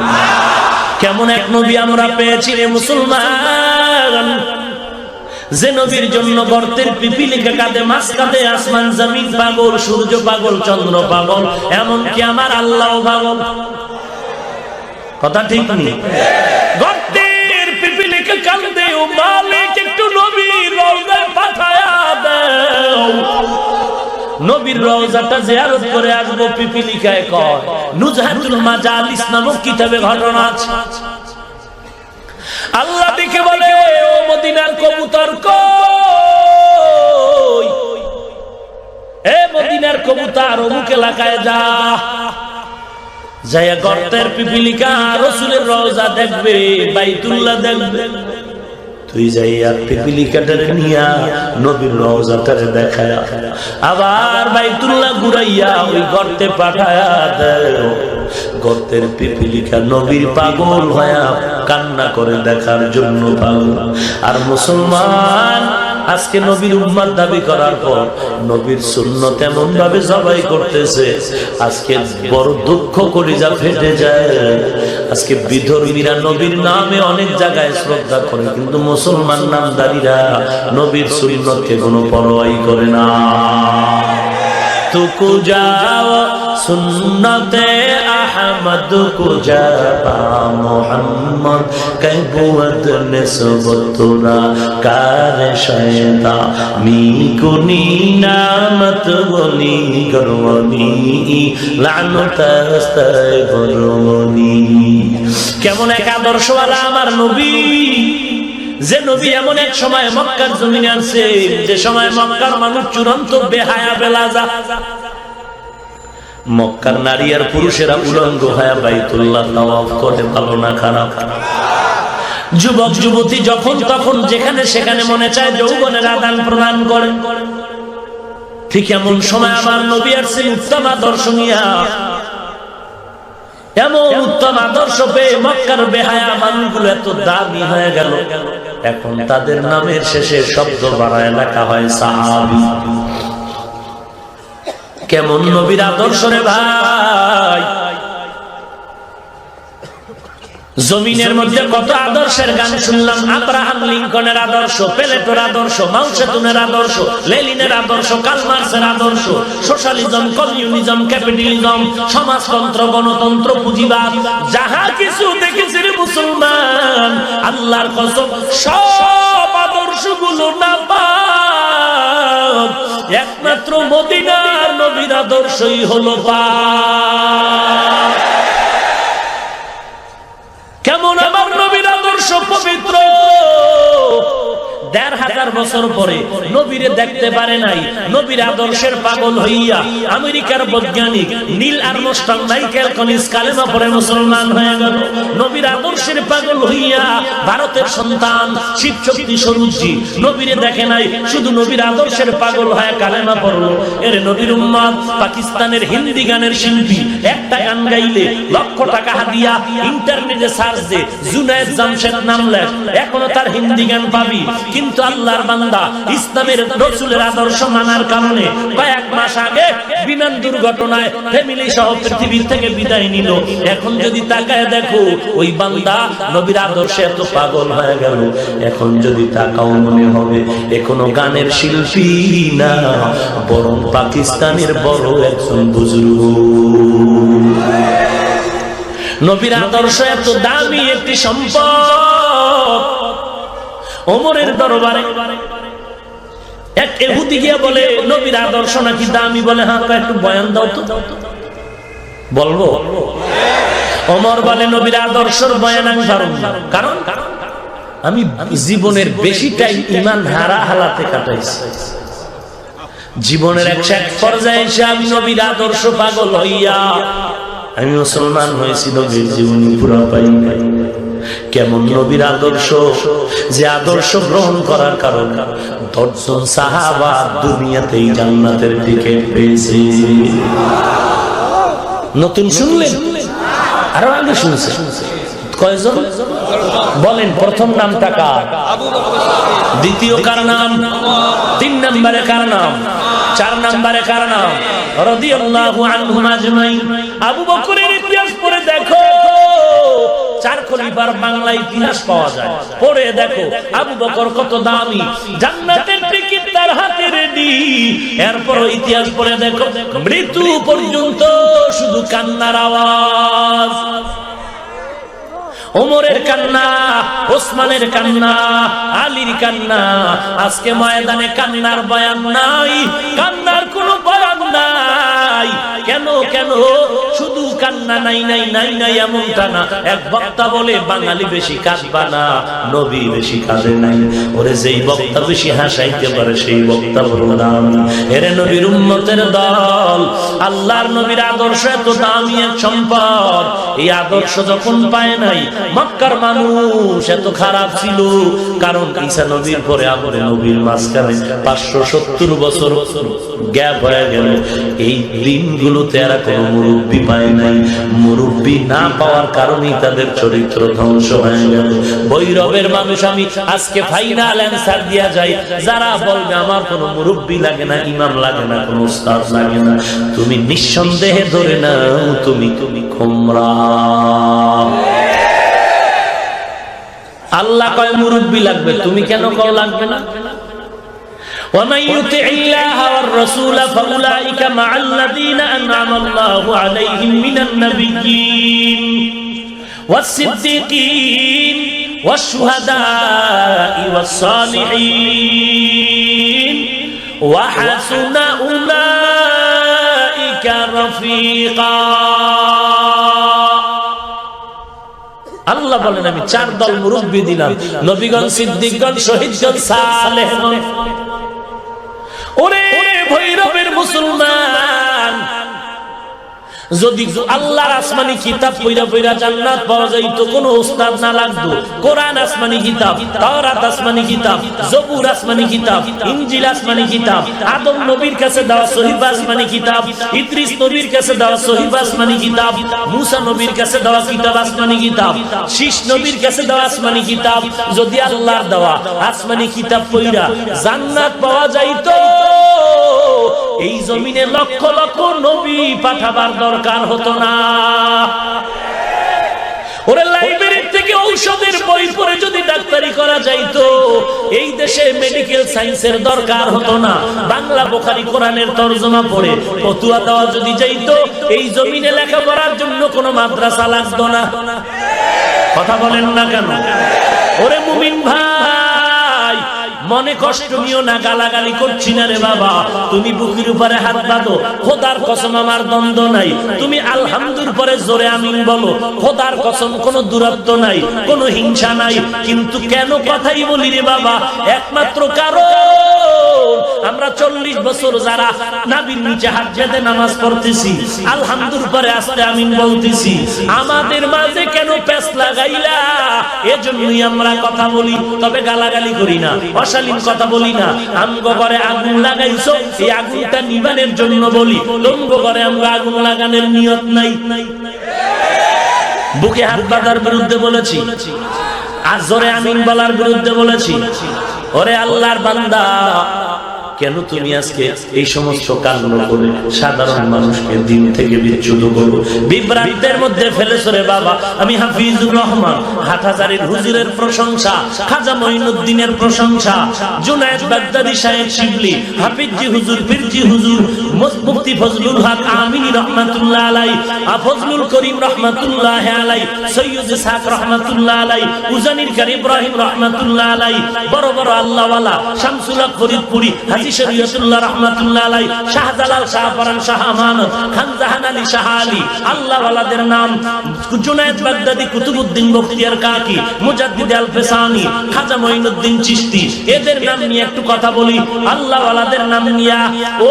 কেমন এক নবী আমরা পেয়েছি রে মুসলমান, যে নবীর জন্য গর্তের পিপিলিকা কাঁদে, মাছ কাঁদে, আসমান জমিন পাগল, সূর্য পাগল, চন্দ্র পাগল, এমনকি আমার আল্লাহ পাগল। কথা ঠিক নেই? গর্তের পিপিলিকা কাঁদে, ও মালিক একটু নবীর রওজায় পাঠায়া দাও, নবীর রওজাটা জিয়ারত করে আসবো। পিপিলিকায় কয় নুজহাতুল মাজালিস নামক কিতাবে ঘটনা আছে। আল্লাহ দেখে বলে ও মদিনার কবুতর কই, এ মদিনার কবুতর অমুক এলাকায় যা, যায়া গর্তের পিপিলিকা রাসূলের রওজা দেখবে, বাইতুল্লাহ দেখবে। তুই যাইয়া পিপিলিকাটারে নিয়া নবীর রওজাটারে দেখায়া আবার বাইতুল্লাহ ঘুরাইয়া ওই গর্তে পাঠায়া দেও। গর্তের পিপিলিকা নবীর পাগল হয়া কান্না করে দেখার জন্য পাগল। আর মুসলমান আজকে নবীর উম্মত দাবি করার পর নবীর সুন্নাত এমন ভাবে জবাই করতেছে, আজকে বড় দুঃখ কলিজা ফেটে যায়। আজকে বিধর্মীরা নবীর নামে অনেক জায়গায় শ্রদ্ধা করে, কিন্তু মুসলমান নামদারীরা নবীর সুন্নতকে কোনো পরোয়াই করে না। তুকু যাও সুন্নতে আহমদ কুজা পা মোহাম্মদ কবুত নিসবতুনা কার শয়তা মি কুনি নামত বনি গরওনি লানতাস্তায় বরওনি। কেমন এক আদর্শওয়ালা আমার নবী, যে নবী এমন এক সময় মক্কার জমিনে আসছে, যে সময় মক্কার মানুষ চূড়ান্ত বেহায়া বেলাজা। মক্কার নারী আর পুরুষেরা উলঙ্গ হয়ে বাইতুল্লাহ তাওয়াফ করে, ভালো না খারাপ? যুবক যুবতী যখন তখন যেখানে সেখানে মনে চায় যৌবনের আদান প্রদান করেন। ঠিক এমন সময় আমার নবী আসছেন উত্তম আদর্শ নিয়া। এমন উত্তম আদর্শ পেয়ে মক্কার বেহায়া মানুষগুলো এত দামি হয়ে গেল, এখন তাদের নামের শেষে শব্দ বাড়ায় লেখা হয় সাহাবী। কেমন নবীর আদর্শ রে ভাই! জমিনের মধ্যে কত আদর্শের গান শুনলাম। আব্রাহাম লিঙ্কনের আদর্শ, পেলেটোর আদর্শ, মাও সেতুনের আদর্শ, লেনিনের আদর্শ, কার্ল মার্ক্সের আদর্শ, সোশ্যালিজম, কমিউনিজম, ক্যাপিটালিজম, সমাজতন্ত্র, গণতন্ত্র, পুঁজিবাদ, যাহা কিছু দেখেছি রে মুসলমান, আল্লাহর কসম সব আদর্শগুলো না পাক, একমাত্র মদিনার নবীর আদর্শই হলো পাক। কেমন আমার নবীর আদর্শ পবিত্র! ১৫০০ বছর পরে নবীরে দেখতে পারে নাই, নবীর আদর্শের পাগল হইয়া আমেরিকার বৈজ্ঞানিক নীল আর্মস্ট্রং মাইকেল কলিন্স কালেমা পড়ে মুসলমান হয়ে গেল। নবীর আদর্শের পাগল হইয়া ভারতের সন্তান শিব শক্তি স্বরূপজি নবীরে দেখে নাই, শুধু নবীর আদর্শের পাগল হয়ে কালেমা পড়লো। এর নবীর উম্মত পাকিস্তানের হিন্দি গানের শিল্পী একটা গান গাইলে লক্ষ টাকা হাদিয়া, ইন্টারনেটে সার্চ দে জুনায়েদ জামশেদ নাম লেখ, এখনো তার হিন্দি গান পাবি। কিন্তু আল্লাহর বান্দা ইসলামের রাসূলের আদর্শ মানার কারণে কয়েক মাস আগে বিমান দুর্ঘটনায় ফ্যামিলি সহ পৃথিবী থেকে বিদায় নিল। এখন যদি তাকায় দেখো ওই বান্দা নবীর আদর্শে এত পাগল হয়ে গেল। এখন যদি তাকাও মনে হবে এখনো গানের শিল্পী না, বরং পাকিস্তানের বড় একজন বুজুর্গ। নবীর আদর্শ এত দামি একটি সম্পদ। ওমরের দরবারে এক ইহুদি গিয়া বলে নবীর আদর্শ নাকি দামি, বলে হ্যাঁ একটু বয়ান দাও তো। বলবো? ওমর বলে নবীর আদর্শের বয়ান আমি পারব না, কারণ আমি জীবনের বেশি টাইম ঈমান হারা হালাতে কাটাইছি। জীবনের এক পর্যায়ে এসে আমি নবীর আদর্শ পাগল হইয়া আমি মুসলমান হয়েছি, নবীর জীবনী পুরা পাই নাই। কেমন নবীর আদর্শ, যে আদর্শ গ্রহণ করার কারণে ১০ জন সাহাবা দুনিয়াতেই জান্নাতের টিকিট পেয়েছে। নতুন শুনলেন? আরো আগে শুনছে কয়জন? বলেন প্রথম নামটা কার? দ্বিতীয় কার নাম? ৩ নম্বরে কার নাম? ৪ নম্বরে কার নাম? রাদিয়াল্লাহু আনহুম আজমাইন। আবু বকরের ইতিহাস পড়ে দেখো, ৪ খলিফার বাংলা ইতিহাস পাওয়া যায়, পড়ে দেখো আবু বকর কত দামি, জান্নাতের টিকিট তার হাতে রেডি। এরপর ইতিহাস পড়ে দেখো মৃত্যু পর্যন্ত শুধু কান্নার আওয়াজ। ওমরের কান্না, ওসমানের কান্না, আলীর কান্না। আজকে ময়দানে কান্নার বয়ান নাই, কান্নার কোনো বয়ান নাই। কেন কেন শুধু কান্না নাই নাই নাই নাই এমনটা না। এক বক্তা বলে বাঙালি বেশি কাঁদবা না, নবী বেশি কাঁদে নাই। ওরে যেই বক্তা বেশি হাসাইতে পারে সেই বক্তা বড় দামি। এরে নবীর উম্মতের দল, আল্লাহর নবীর আদর্শ এত দামি এক সম্পদ। এই আদর্শ যখন পায় নাই, মক্কার মানুষ এত খারাপ ছিল, কারণ ঈসা নবীর পরে আবার নবীর মাঝখানে ৫৭০ বছর গ্যাপ হয়ে গেল। এই দিনগুলোতে এরা কোনো মুরব্বী পায় নাই। মুরব্বী না পাওয়ার কারণেই তাদের চরিত্র ধ্বংস হয়ে গেল। ভৈরবের মানুষ আমি আজকে ফাইনাল অ্যান্সার দিয়া যাই, যারা বলবে আমার কোনো মুরব্বী লাগে না, ইমাম লাগে না, কোনো উস্তাদ লাগে না, তুমি নিঃসন্দেহে ধরে নাও তুমি গোমরা। আল্লাহ কয় মুরব্বী লাগবে, তুমি কেন কও লাগবে না? ومن يطع الله والرسول فاولئك مع الذين انعم الله عليهم من النبيين والصديقين والشهداء والصالحين وحسن اولئك رفيقا। আল্লাহ বলেন আমি 4 দল মুরব্বী দিলাম, নবীগণ, সিদ্দিকগণ, শহীদগণ, সালেহগণ। ওরে ভৈরবের মুসলমান, যদি আল্লাহর আসমানি কিতাব পড়া পড়া জান্নাত পাওয়া যাইতো, কোনো উস্তাদ না লাগতো। কোরআন আসমানি কিতাব, তাওরাত আসমানি কিতাব, জবুর আসমানি কিতাব, ইনজিল আসমানি কিতাব, আদম নবীর কাছে দেওয়া সহিফা আসমানি কিতাব, ইদ্রিস নবীর কাছে দেওয়া সহিফা আসমানি কিতাব, মুসা নবীর কাছে দেওয়া কিতাব আসমানি কিতাব, শীষ নবীর কাছে দেওয়া আসমানি কিতাব, যদি আল্লাহর দেওয়া আসমানি কিতাব পড়া জান্নাত পাওয়া যাইতো, এই জমিনে লক্ষ লক্ষ নবী পাঠাবার দরকার হতো না। ওরে লাইব্রেরি থেকে ঔষধের বই পড়ে যদি ডাক্তারি করা যাইতো, এই দেশে মেডিকেল সায়েন্সের দরকার হতো না। বাংলা বুখারী কোরআনের তরজমা পড়ে ফতোয়া দেওয়া যদি যাইতো, এই জমিনে লেখাপড়ার জন্য কোনো মাদ্রাসা লাগতো না। কথা বলেন না কেন? ওরে মুমিন ভাই, মনে কষ্ট নিও না, গালাগালি করছি না রে বাবা। তুমি বুকের উপরে হাত বাঁধো, খোদার কসম আমার দ্বন্দ্ব নাই। তুমি আলহামদুলিল্লাহ পরে জোরে আমিন বলো, খোদার কসম কোনো দূরত্ব নাই, কোনো হিংসা নাই। কিন্তু কেন কথাই বলি রে বাবা, একমাত্র কারণ আমরা 40 বছর যারা নাবির নিচে হাত বেঁধে নামাজ পড়তেছি, আলহামদুলিল্লাহ পরে আস্তে আমিন বলতেছি, আমাদের মাঝে কেন পেঁচ লাগাইলা? এজন্যই আমরা কথা বলি, তবে গালাগালি করি না, অশালীন কথা বলি না। আমগো ঘরে আগুন লাগাইছো, এই আগুনটা নিবানের জন্য বলি, তোমগো ঘরে আমরা আগুন লাগানোর নিয়ত নাই। বুকে হাত বাঁধার বিরুদ্ধে বলেছি, আর জোরে আমিন বলার বিরুদ্ধে বলেছি। ওরে আল্লাহর বান্দা, কেন তুমি আজকে এই সমস্ত কাণ্ড করে সাধারণ মানুষকে দিন থেকে বিচ্যুত করো, বিভ্রান্তের মধ্যে ফেলেছো রে বাবা? আমি হাফিজুর রহমান হাটহাজারীর হুজুরের প্রশংসা, খাজা মঈনুদ্দিনের প্রশংসা, জুনায়েদ বাগদাদী সাহেব শিবলি, হাফিজজি হুজুর, পীরজি হুজুর, মুফতি ফজলুল হক আমিনী রহমাতুল্লাহ আলাই, ফজলুল করিম রহমাতুল্লাহ আলাই, সৈয়দ ইসহাক রহমাতুল্লাহ আলাই, উজানির কারি ইব্রাহিম রহমাতুল্লাহ আলাই, বড় বড় আল্লাহওয়ালা শামসুল হক ফরিদপুরি, হাজী শরীয়তুল্লাহ রাহমাতুল্লাহ আলাই, শাহজালাল, শাহপরান, শাহ আমানত, খান জাহান আলী, শাহ আলী, আল্লাহ ওয়ালাদের নাম, জুনায়েদ বাগদাদী, কুতুবউদ্দিন বখতিয়ার কাকি, মুজাদ্দিদ আল ফেসানি, খাজা মঈনুদ্দিন চিশতি, এদের নাম নিয়ে একটু কথা বলি। আল্লাহ ওয়ালাদের নাম নিয়া,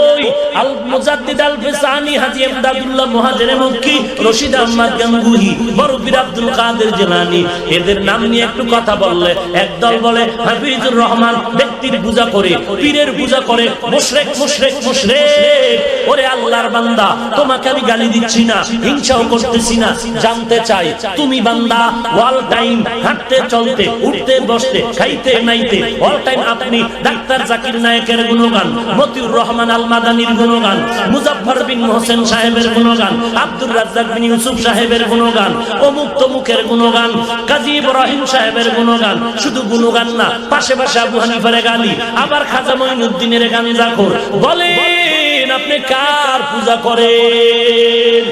ওই আল মুজাদ্দিদ আল ফেসানি, হাজী ইমদাদুল্লাহ মুহাজিরে মক্কি, রশিদ আহমদ গাঙ্গুহি, বড় পীর আব্দুল কাদের জিলানী, এদের নাম নিয়ে একটু কথা বললে একদল বলে হাফিজুর রহমান ব্যক্তির পূজা করে, পীরের পূজা করে, মুশরিক মুশরিক মুশরিক। ওরে আল্লাহর বান্দা, তোমাকে আমি গালি দিচ্ছি না, হিংসাও করতেছি না, জানতে চাই তুমি বান্দা অল টাইম হাঁটতে চলতে উঠতে বসতে খাইতে নাইতে অল টাইম আপনি ডাক্তার জাকির নায়েকের গুণগান, মতিউর রহমান আল মাদানির গুণগান, মুজাফফর বিন হোসেন সাহেবের গুণগান, আব্দুর রাজ্জাক বিন ইউসুফ সাহেবের গুণগান, অমুক তমুকের গুণগান, কাজী ইব্রাহিম সাহেবের গুণগান, শুধু গুণগান না, পাশে পাশে আবু হানিফার গালি, আবার খাজা মঈনুদ্দিনের গাঞ্জাখোর। বলেন আপনি কার পূজা করেন?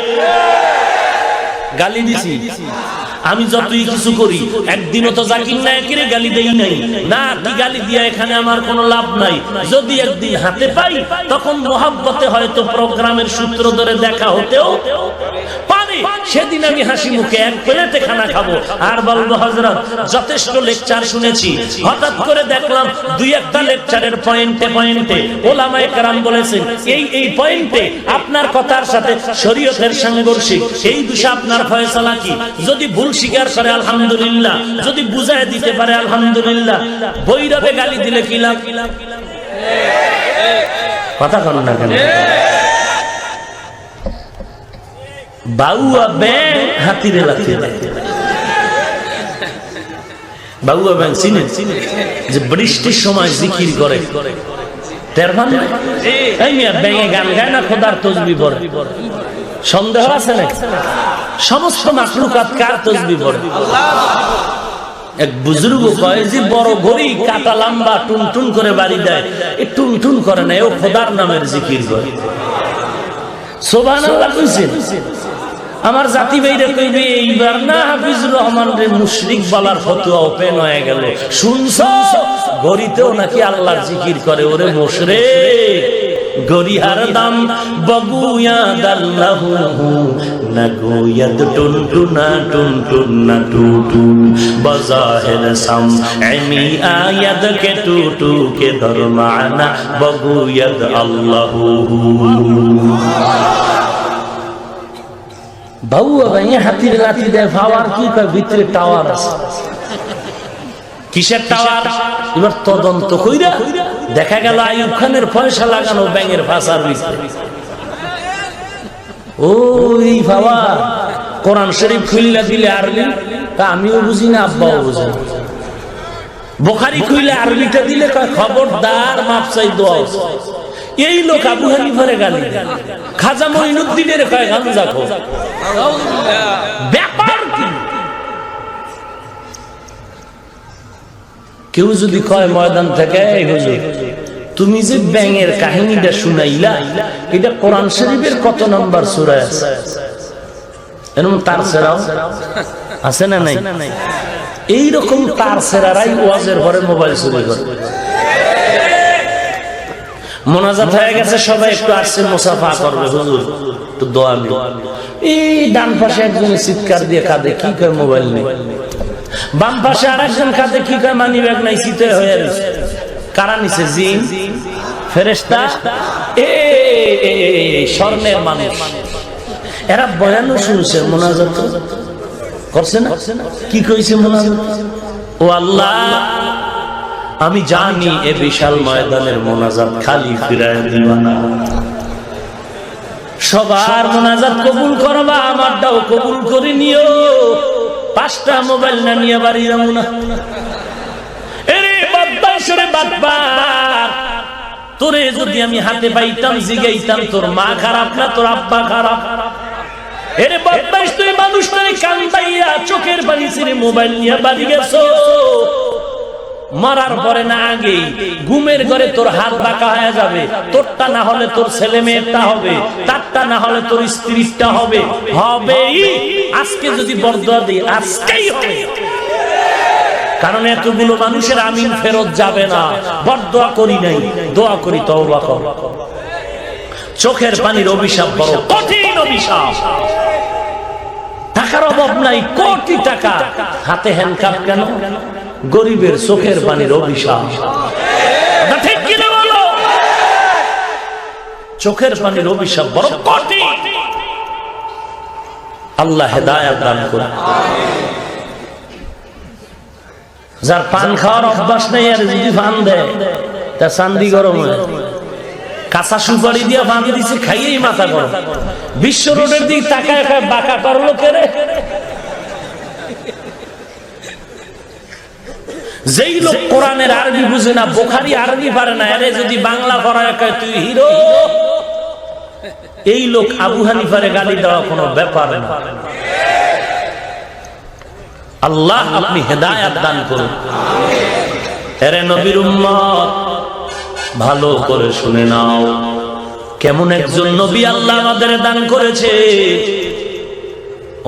গালি দিছি আমি যতই কিছু করি, একদিনও তো জাকির নায়েকের গালি দেই নাই না। কি গালি দিয়া এখানে আমার কোনো লাভ নাই। যদি একদিন হাতে পাই, তখন মোহাব্বতে হয়তো প্রোগ্রামের সূত্র ধরে দেখা হতেও পারে। সেদিন আমি হাসি মুখে এক প্লেটে খানা খাবো আর বলবো, হযরত যথেষ্ট লেকচার শুনেছি, হঠাৎ করে দেখলাম দুই একটা লেকচারের পয়েন্টে পয়েন্টে ওলামায়ে কেরাম বলেছেন এই পয়েন্টে আপনার কথার সাথে শরীয়তের সাংঘর্ষিক, এই বিষয়ে আপনার ফয়সালা কি? যদি ভুল স্বীকার করে আলহামদুলিল্লাহ, যদি বুঝায় দিতে পারে আলহামদুলিল্লাহ। বৈরবে গালি দিলে কি লাভ? কথা বল না কেন? বাউয়া ব্যাং হাতিরে লাথি দেয়। বাউয়া ব্যাং চিনেন? যে বৃষ্টির সময় জিকির করে, তেরবান এই মিয়া ব্যাঙে গান গায় না, খোদার তাসবিহ পড়ে। সন্দেহ আছে না? সমস্ত মাখলুকাত কার তাসবিহ পড়ে? এক বুজুর্গ কয় যে বড় ঘড়ি কাটা লম্বা টুন টুন করে বাড়ি দেয়, এ টুন টুন করে না, ও খোদার নামের জিকির করে। সুবহানাল্লাহ কইছেন। আমার জাতি ভাইরা কইবে এইবার না হাফিজুর রহমান রে মুশরিক বলার ফতোয়া ওপেন হয়ে গেল। শুনছো গরিতেও নাকি আল্লাহর জিকির করে? ওরে মুশরিক, গরিহার দাম বগুয়াদ আল্লাহু না গোয়াদ টুন টুনা টুন টুনা টুটু বাজাহের সাম এমি আয়াদ কে টুটু কে ধর্মানা বগুয়াদ আল্লাহু। বাবু ভাইয়া হাতির লাঠি দেয় পাওয়ার কি কয় ভিতরে টাওয়ার আছে। কিসের টাওয়ার? এবার তদন্ত কইরা দেখা গেল আইয়ুব খানের পয়সা লাগানো ব্যাঙের ফাঁসার ভিতরে। ওই বাবা কোরআন শরীফ খুইলা দিলে আরবি, তা আমিও বুঝি না, আব্বাও বুঝি না। বুখারী খুইলে আরবিটা দিলে কয় খবরদার মাপ চাই দোয়া। এই লোক আবু হানিফারে গালি দেয়, খাজা মঈনুদ্দিনের কয় গাঞ্জা খো। ব্যাপার কি? কেউ যদি কয় ময়দান থেকে, এই হুজুর তুমি যে ব্যাঙের কাহিনীটা শুনাইলা, এটা কোরআন শরীফের কত নম্বর সূরায় আছে? এরকম তার সেরাও আছে না নাই? এইরকম তার সেরারাই ওয়াজের ঘরে মোবাইল চুরি করে। মোনাজাত হয়ে গেছে, সবাই একটু আসছে মুসাফা করবে, হুজুর একটু দোয়া দিন। এই ডান পাশে একজন চিৎকার দিয়ে কাঁদে, কি কয় মোবাইল নেই। বাম পাশে আরেকজন কাঁদে, কি কয় মানি ব্যাগ নাই, শীতে হয়ে রয়েছে। কারা নিছে? জিন, ফেরেশতা, স্বর্ণের মানুষ। এরা বয়ানও শুনছে, মোনাজাত করছে না? কি কইছে মোনাজাত? ও আল্লাহ, আমি জানি এ বিশাল ময়দানের মোনাজাত খালি ফিরায় দিবা না, সবার মোনাজাত কবুল করবা, আমারটাও কবুল করে নিও। 5টা মোবাইল না নিয়ে বাড়ি যাবো না। এরে বদমাইশরে বাটপার, তোরে যদি আমি হাতে পাইতাম জিগাইতাম তোর মা খারাপ না তোর আব্বা খারাপ। এরে বদমাইশ, তুই মানুষটারে কান্দাইয়া চোখের পানি ছেড়ে মোবাইল নিয়ে বাড়ি গেছো। মারার পরে না আগেই ঘুমের ঘরে তোর হাত বাঁকা হয়ে যাবে। তোরটা না হলে তোর ছেলে মেয়েরটা হবে, তারটা না হলে তোর স্ত্রীরটা হবে। হবেই। আজকে যদি বরদোয়া দিই, আজকেই হবে। কারণ এতগুলো মানুষের আমিন ফেরত যাবে না। বরদোয়া করি নাই, দোয়া করি তওবা কর। চোখের পানির অভিশাপ বড় কঠিন অভিশাপ। টাকার অভাব নাই, কোটি টাকা, হাতে হ্যান্ডকাপ কেন? গরিবের চোখের পানির অভিশাপ। ঠিক কিনা বলো? চোখের পানির অভিশাপ বড় কঠিন। আল্লাহ হেদায়েত দান করুন। যার পান খাওয়ার অভ্যাস নেই আর যদি পান দেয়, তা চান্দি গরম হয়। কাঁচা সুপারি দিয়ে পান দিচ্ছে, খাইয়েই মাথা গরম। বিশ্ব রোডের দিক তাকায় বাঁকা করলো কেরে? যেই লোক কোরআনের আরবি বুঝে না, বুখারী আরবি পারে না, এরে যদি বাংলা পড়ায় কয় তুই হিরো, এই লোক আবু হানিফারে গালি দেওয়া কোনো ব্যাপার না। আল্লাহ আপনি হেদায়েত দান করুন। এরে নবীর উম্মত, ভালো করে শুনে নাও, কেমন একজন নবী আল্লাহ আমাদের দান করেছে।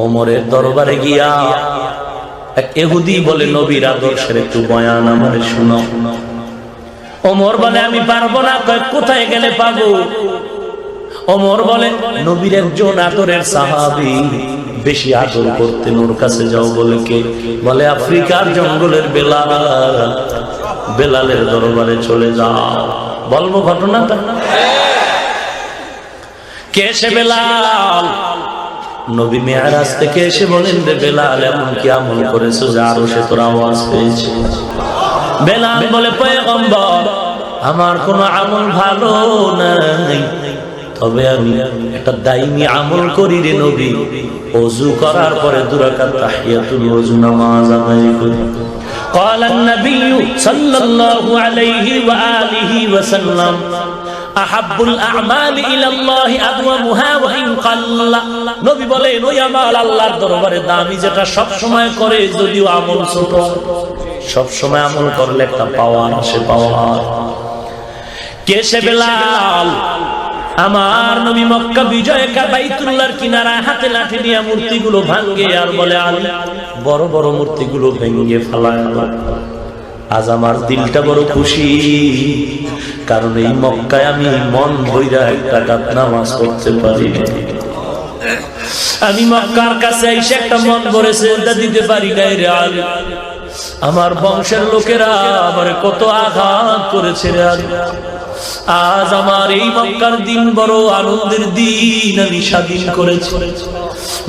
ওমরের দরবারে গিয়া এক ইহুদি বলে, নবীর আদর্শের একটু বয়ান আমারে শোনাও। ওমর বলে, আমি পারবো না। কয়, কোথায় গেলে পাবো? ওমর বলে, নবীর একজন আদরের সাহাবী বেশি আদর করতেন, ওর কাছে যাও। বলে কে? বলে আফ্রিকার জঙ্গলের বেলাল। বেলালের দরবারে চলে যাও। বলবো ঘটনাটা? কে সে বেলাল? নবী মেরাজ থেকে এসে বলেন, রে বেলাল, এমন কি আমল করেছো যে আরো সে তোর আওয়াজ পেয়েছে? বেলাল বলে, পয়গম্বর, আমার কোনো আমল ভালো নাই, তবে আমি একটা দাইমি আমল করি রে নবী। ওযু করার পরে 2 রাকাত তাহিয়াতুল ওযু নামাজ আদায় করি। قال النبي صلى الله عليه وآله وسلم أحب الأعمال إلى الله أدومها وإن قل। নবী বলেন, ওই আমল আল্লাহর দরবারে দামি যেটা সব সময় করে, যদিও আমল ছোট। সব সময় আমল করলে একটা পাওয়ার আসে, পাওয়ার। কে সে বেলাল? আমার নবী মক্কা বিজয়ে বাইতুল্লাহর কিনারায় হাতে লাঠি নিয়ে মূর্তিগুলো ভাঙে আর বলে, আলী, বড় বড় মূর্তিগুলো ভেঙে ফেলায়। আজ আমার দিলটা বড় খুশি, কারণ এই মক্কায় আমি মন ভইরা একটা রাকাত নামাজ পড়তে পারি। আমি মক্কার কাছে এসে একটা মন ভরে সেজদা দিতে পারি না রে আলী। আমার বংশের লোকেরা আমার কত আঘাত করেছে রে আলী। আজ আমার এই মক্কার দিন বড় আনন্দের দিন, আমি স্বাধীন করেছি।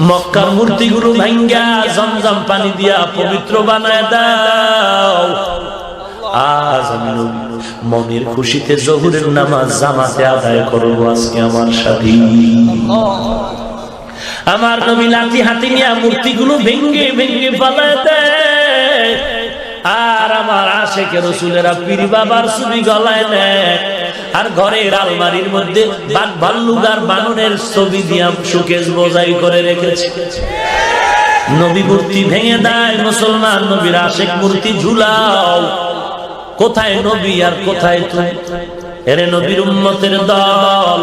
মক্কার মূর্তিগুলো ভাঙ্গা জমজম পানি দিয়া পবিত্র বানায় দাও। আজ আমি মনের খুশিতে জোহরের নামাজ জামাতে আদায় করবো আজকে আমার সাথী। আমার নবী লাঠি হাতে নিয়ে মূর্তিগুলো ভেঙ্গে ভেঙ্গে পালায় দেয়, আর আমার আশেকে রাসূলেরা পীর বাবার ছবি গলায় নেয়, আর ঘরের আলমারির মধ্যে বাঘ ভাল্লুক আর বানরের ছবি দিয়া শোকেস বোঝাই করে রেখেছে। নবী মূর্তি ভেঙে দেয়, মুসলমান নবীর আশেক মূর্তি ঝুলাও। কোথায় নবী আর কোথায় তুমি? এরে নবীর উম্মতের দল,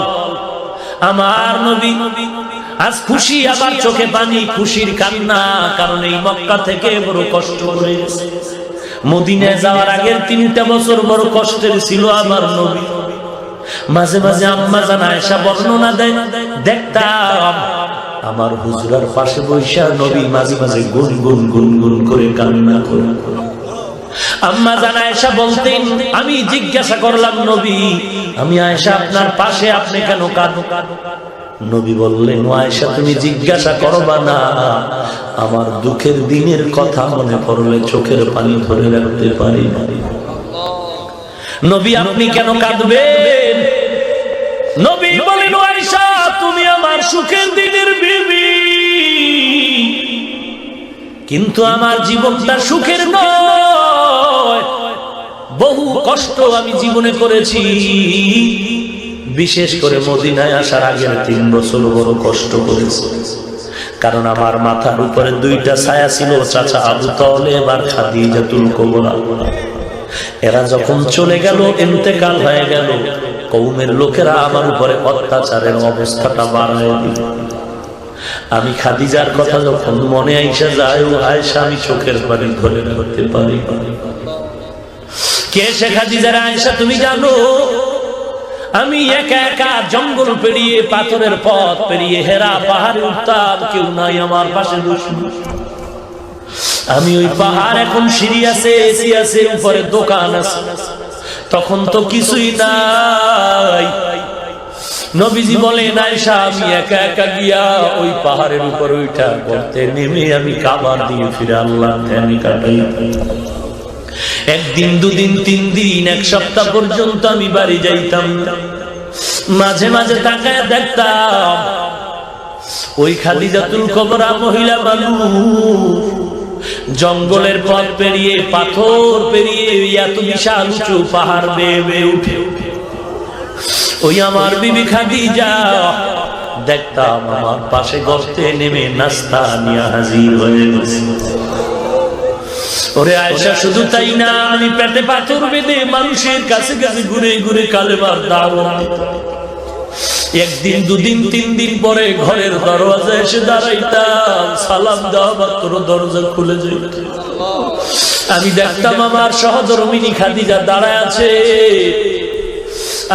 আমার নবী আজ খুশি আবার চোখে পানি, খুশির কান্না, কারণ এই মক্কা থেকে বড় কষ্ট করে মদিনায় যাওয়ার আগের 3টা বছর বড় কষ্টের ছিল আমার নবী। মাঝে মাঝে আম্মা জান আয়েশা বর্ণনা দেয়, দেখতাম আমার হুজরার পাশে বৈশা নবী মাঝে মাঝে গুনগুন গুনগুন করে কান্না করে। আম্মা জান আয়েশা বলতেন, আমি জিজ্ঞাসা করলাম নবী, আমি আয়েশা আপনার পাশে, আপনি কেন কাঁদো? নবী বললেন, আয়েশা তুমি জিজ্ঞাসা করবা না, আমার দুঃখের দিনের কথা মনে পড়লে চোখের পানি ধরে রাখতে পারি না। নবী আপনি কেন কাঁদবেন? নবী বলেন, আয়েশা তুমি আমার সুখের দিনের বিবি, কিন্তু আমার জীবনটা সুখের নয়, বহু কষ্ট আমি জীবনে করেছি। বিশেষ করে মদিনায় আসার আগের 3 বছর বড় কষ্ট করেছি, কারণ আমার মাথার উপরে 2টা ছায়া ছিল, চাচা আবু তালেব আর খাদিজাতুল কুবরা। এরা যখন চলে গেল, ইন্তেকাল হয়ে গেল, কওমের লোকেরা আমার উপরে অত্যাচারের অবস্থাটা বাড়ায় দিল। আমি খাদিজার কথা যখন মনে আইসা যায়, ও আয়েশা আমি চোখের পানি ধরে রাখতে পারি। কে সে খাদিজার? আয়েশা তুমি জানো, আমি একা একা জঙ্গল পেরিয়ে, পাথরের পথ পেরিয়ে হেরা পাহাড়ে উঠতাম, কেউ নাই আমার পাশে বসে। আমি ওই পাহাড়, এখন সিঁড়ি আছে, এসি আছে, উপরে দোকান আছে, তখন তো কিছুই নাই। নবীজি বলেন, আয়েশা আমি একা একা গিয়া ওই পাহাড়ের উপর উঠা করতে নেমে আমি কাবার দিয়ে ফিরে আল্লাহ ধ্যানে কাটাই। 1 দিন 2 দিন 3 দিন 1 সপ্তাহ পর্যন্ত আমি বাড়ি যাইতাম। মাঝে মাঝে তাকায় দেখতাম ওই খাদিজাতুল কুবরা মহিলা মানুষ জঙ্গলের পথ পেরিয়ে, পাথর পেরিয়ে, এত বিশাল উঁচু পাহাড় বেয়ে বেয়ে উঠে ওই আমার বিবি খাদিজা দেখতাম আমার পাশে গর্তে নেমে নাস্তা নিয়ে হাজির হয়ে গেছে। ওরে আয়েশা শুধু তাই না, আমি পেটে পাথর বেঁধে মানুষের কাছে কাছে ঘুরে ঘুরে কালেমার দাওয়াত দিতাম। 1 দিন 2 দিন 3 দিন পরে ঘরের দরওয়াজায় এসে দাঁড়াইতাম, সালাম দেওয়া মাত্র দরজা খুলে যেত। আমি দেখতাম আমার সহধর্মিনী খাদিজা দাঁড়ায় আছে।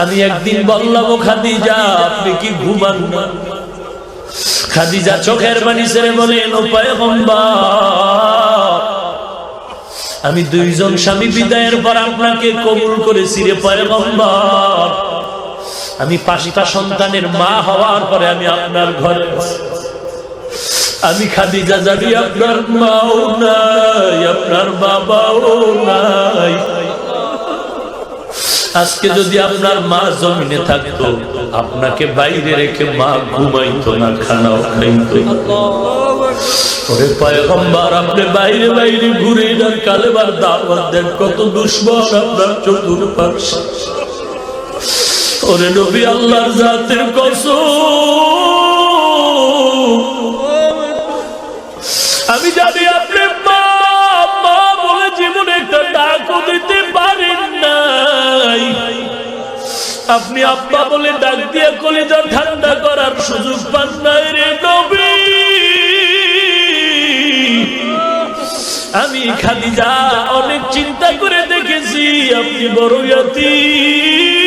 আমি একদিন বললাম, ও খাদিজা আপনি কি ঘুমান না? খাদিজা চোখের পানি ছেড়ে বলেন, ও পয়গম্বর, আমি 2 জন স্বামী বিদায়ের পর আপনাকে কবুল করেছি রে পয়গম্বর। আমি 5টা সন্তানের মা হওয়ার পরে আমি আপনার ঘরে, আমি খাদিজা জানি আপনার মাও নাই, আপনার বাবাও নাই। আজকে যদি আপনার মা জমিনে থাকতো, আপনাকে বাইরে রেখে মা ঘুমাইতো না, খানাও খাইতো। ওরে পয়গম্বর, আপনি বাইরে বাইরে ঘুরে যান, কালেমার দাওয়াত দেন, কত দুশমন আপনার চতুর্পাশে। ওরে নবী, আল্লাহর জাতের কসম, আমি জানি আপনি মা মা বলে জীবনে একটা ডাকও দিতে পারেন নাই। আপনি আব্বা বলে ডাক দিয়ে কলিজা ঠান্ডা করার সুযোগ পান নাই রে নবী। আমি খাদিজা অনেক চিন্তা করে দেখেছি, আপনি বড় ইয়াতীম।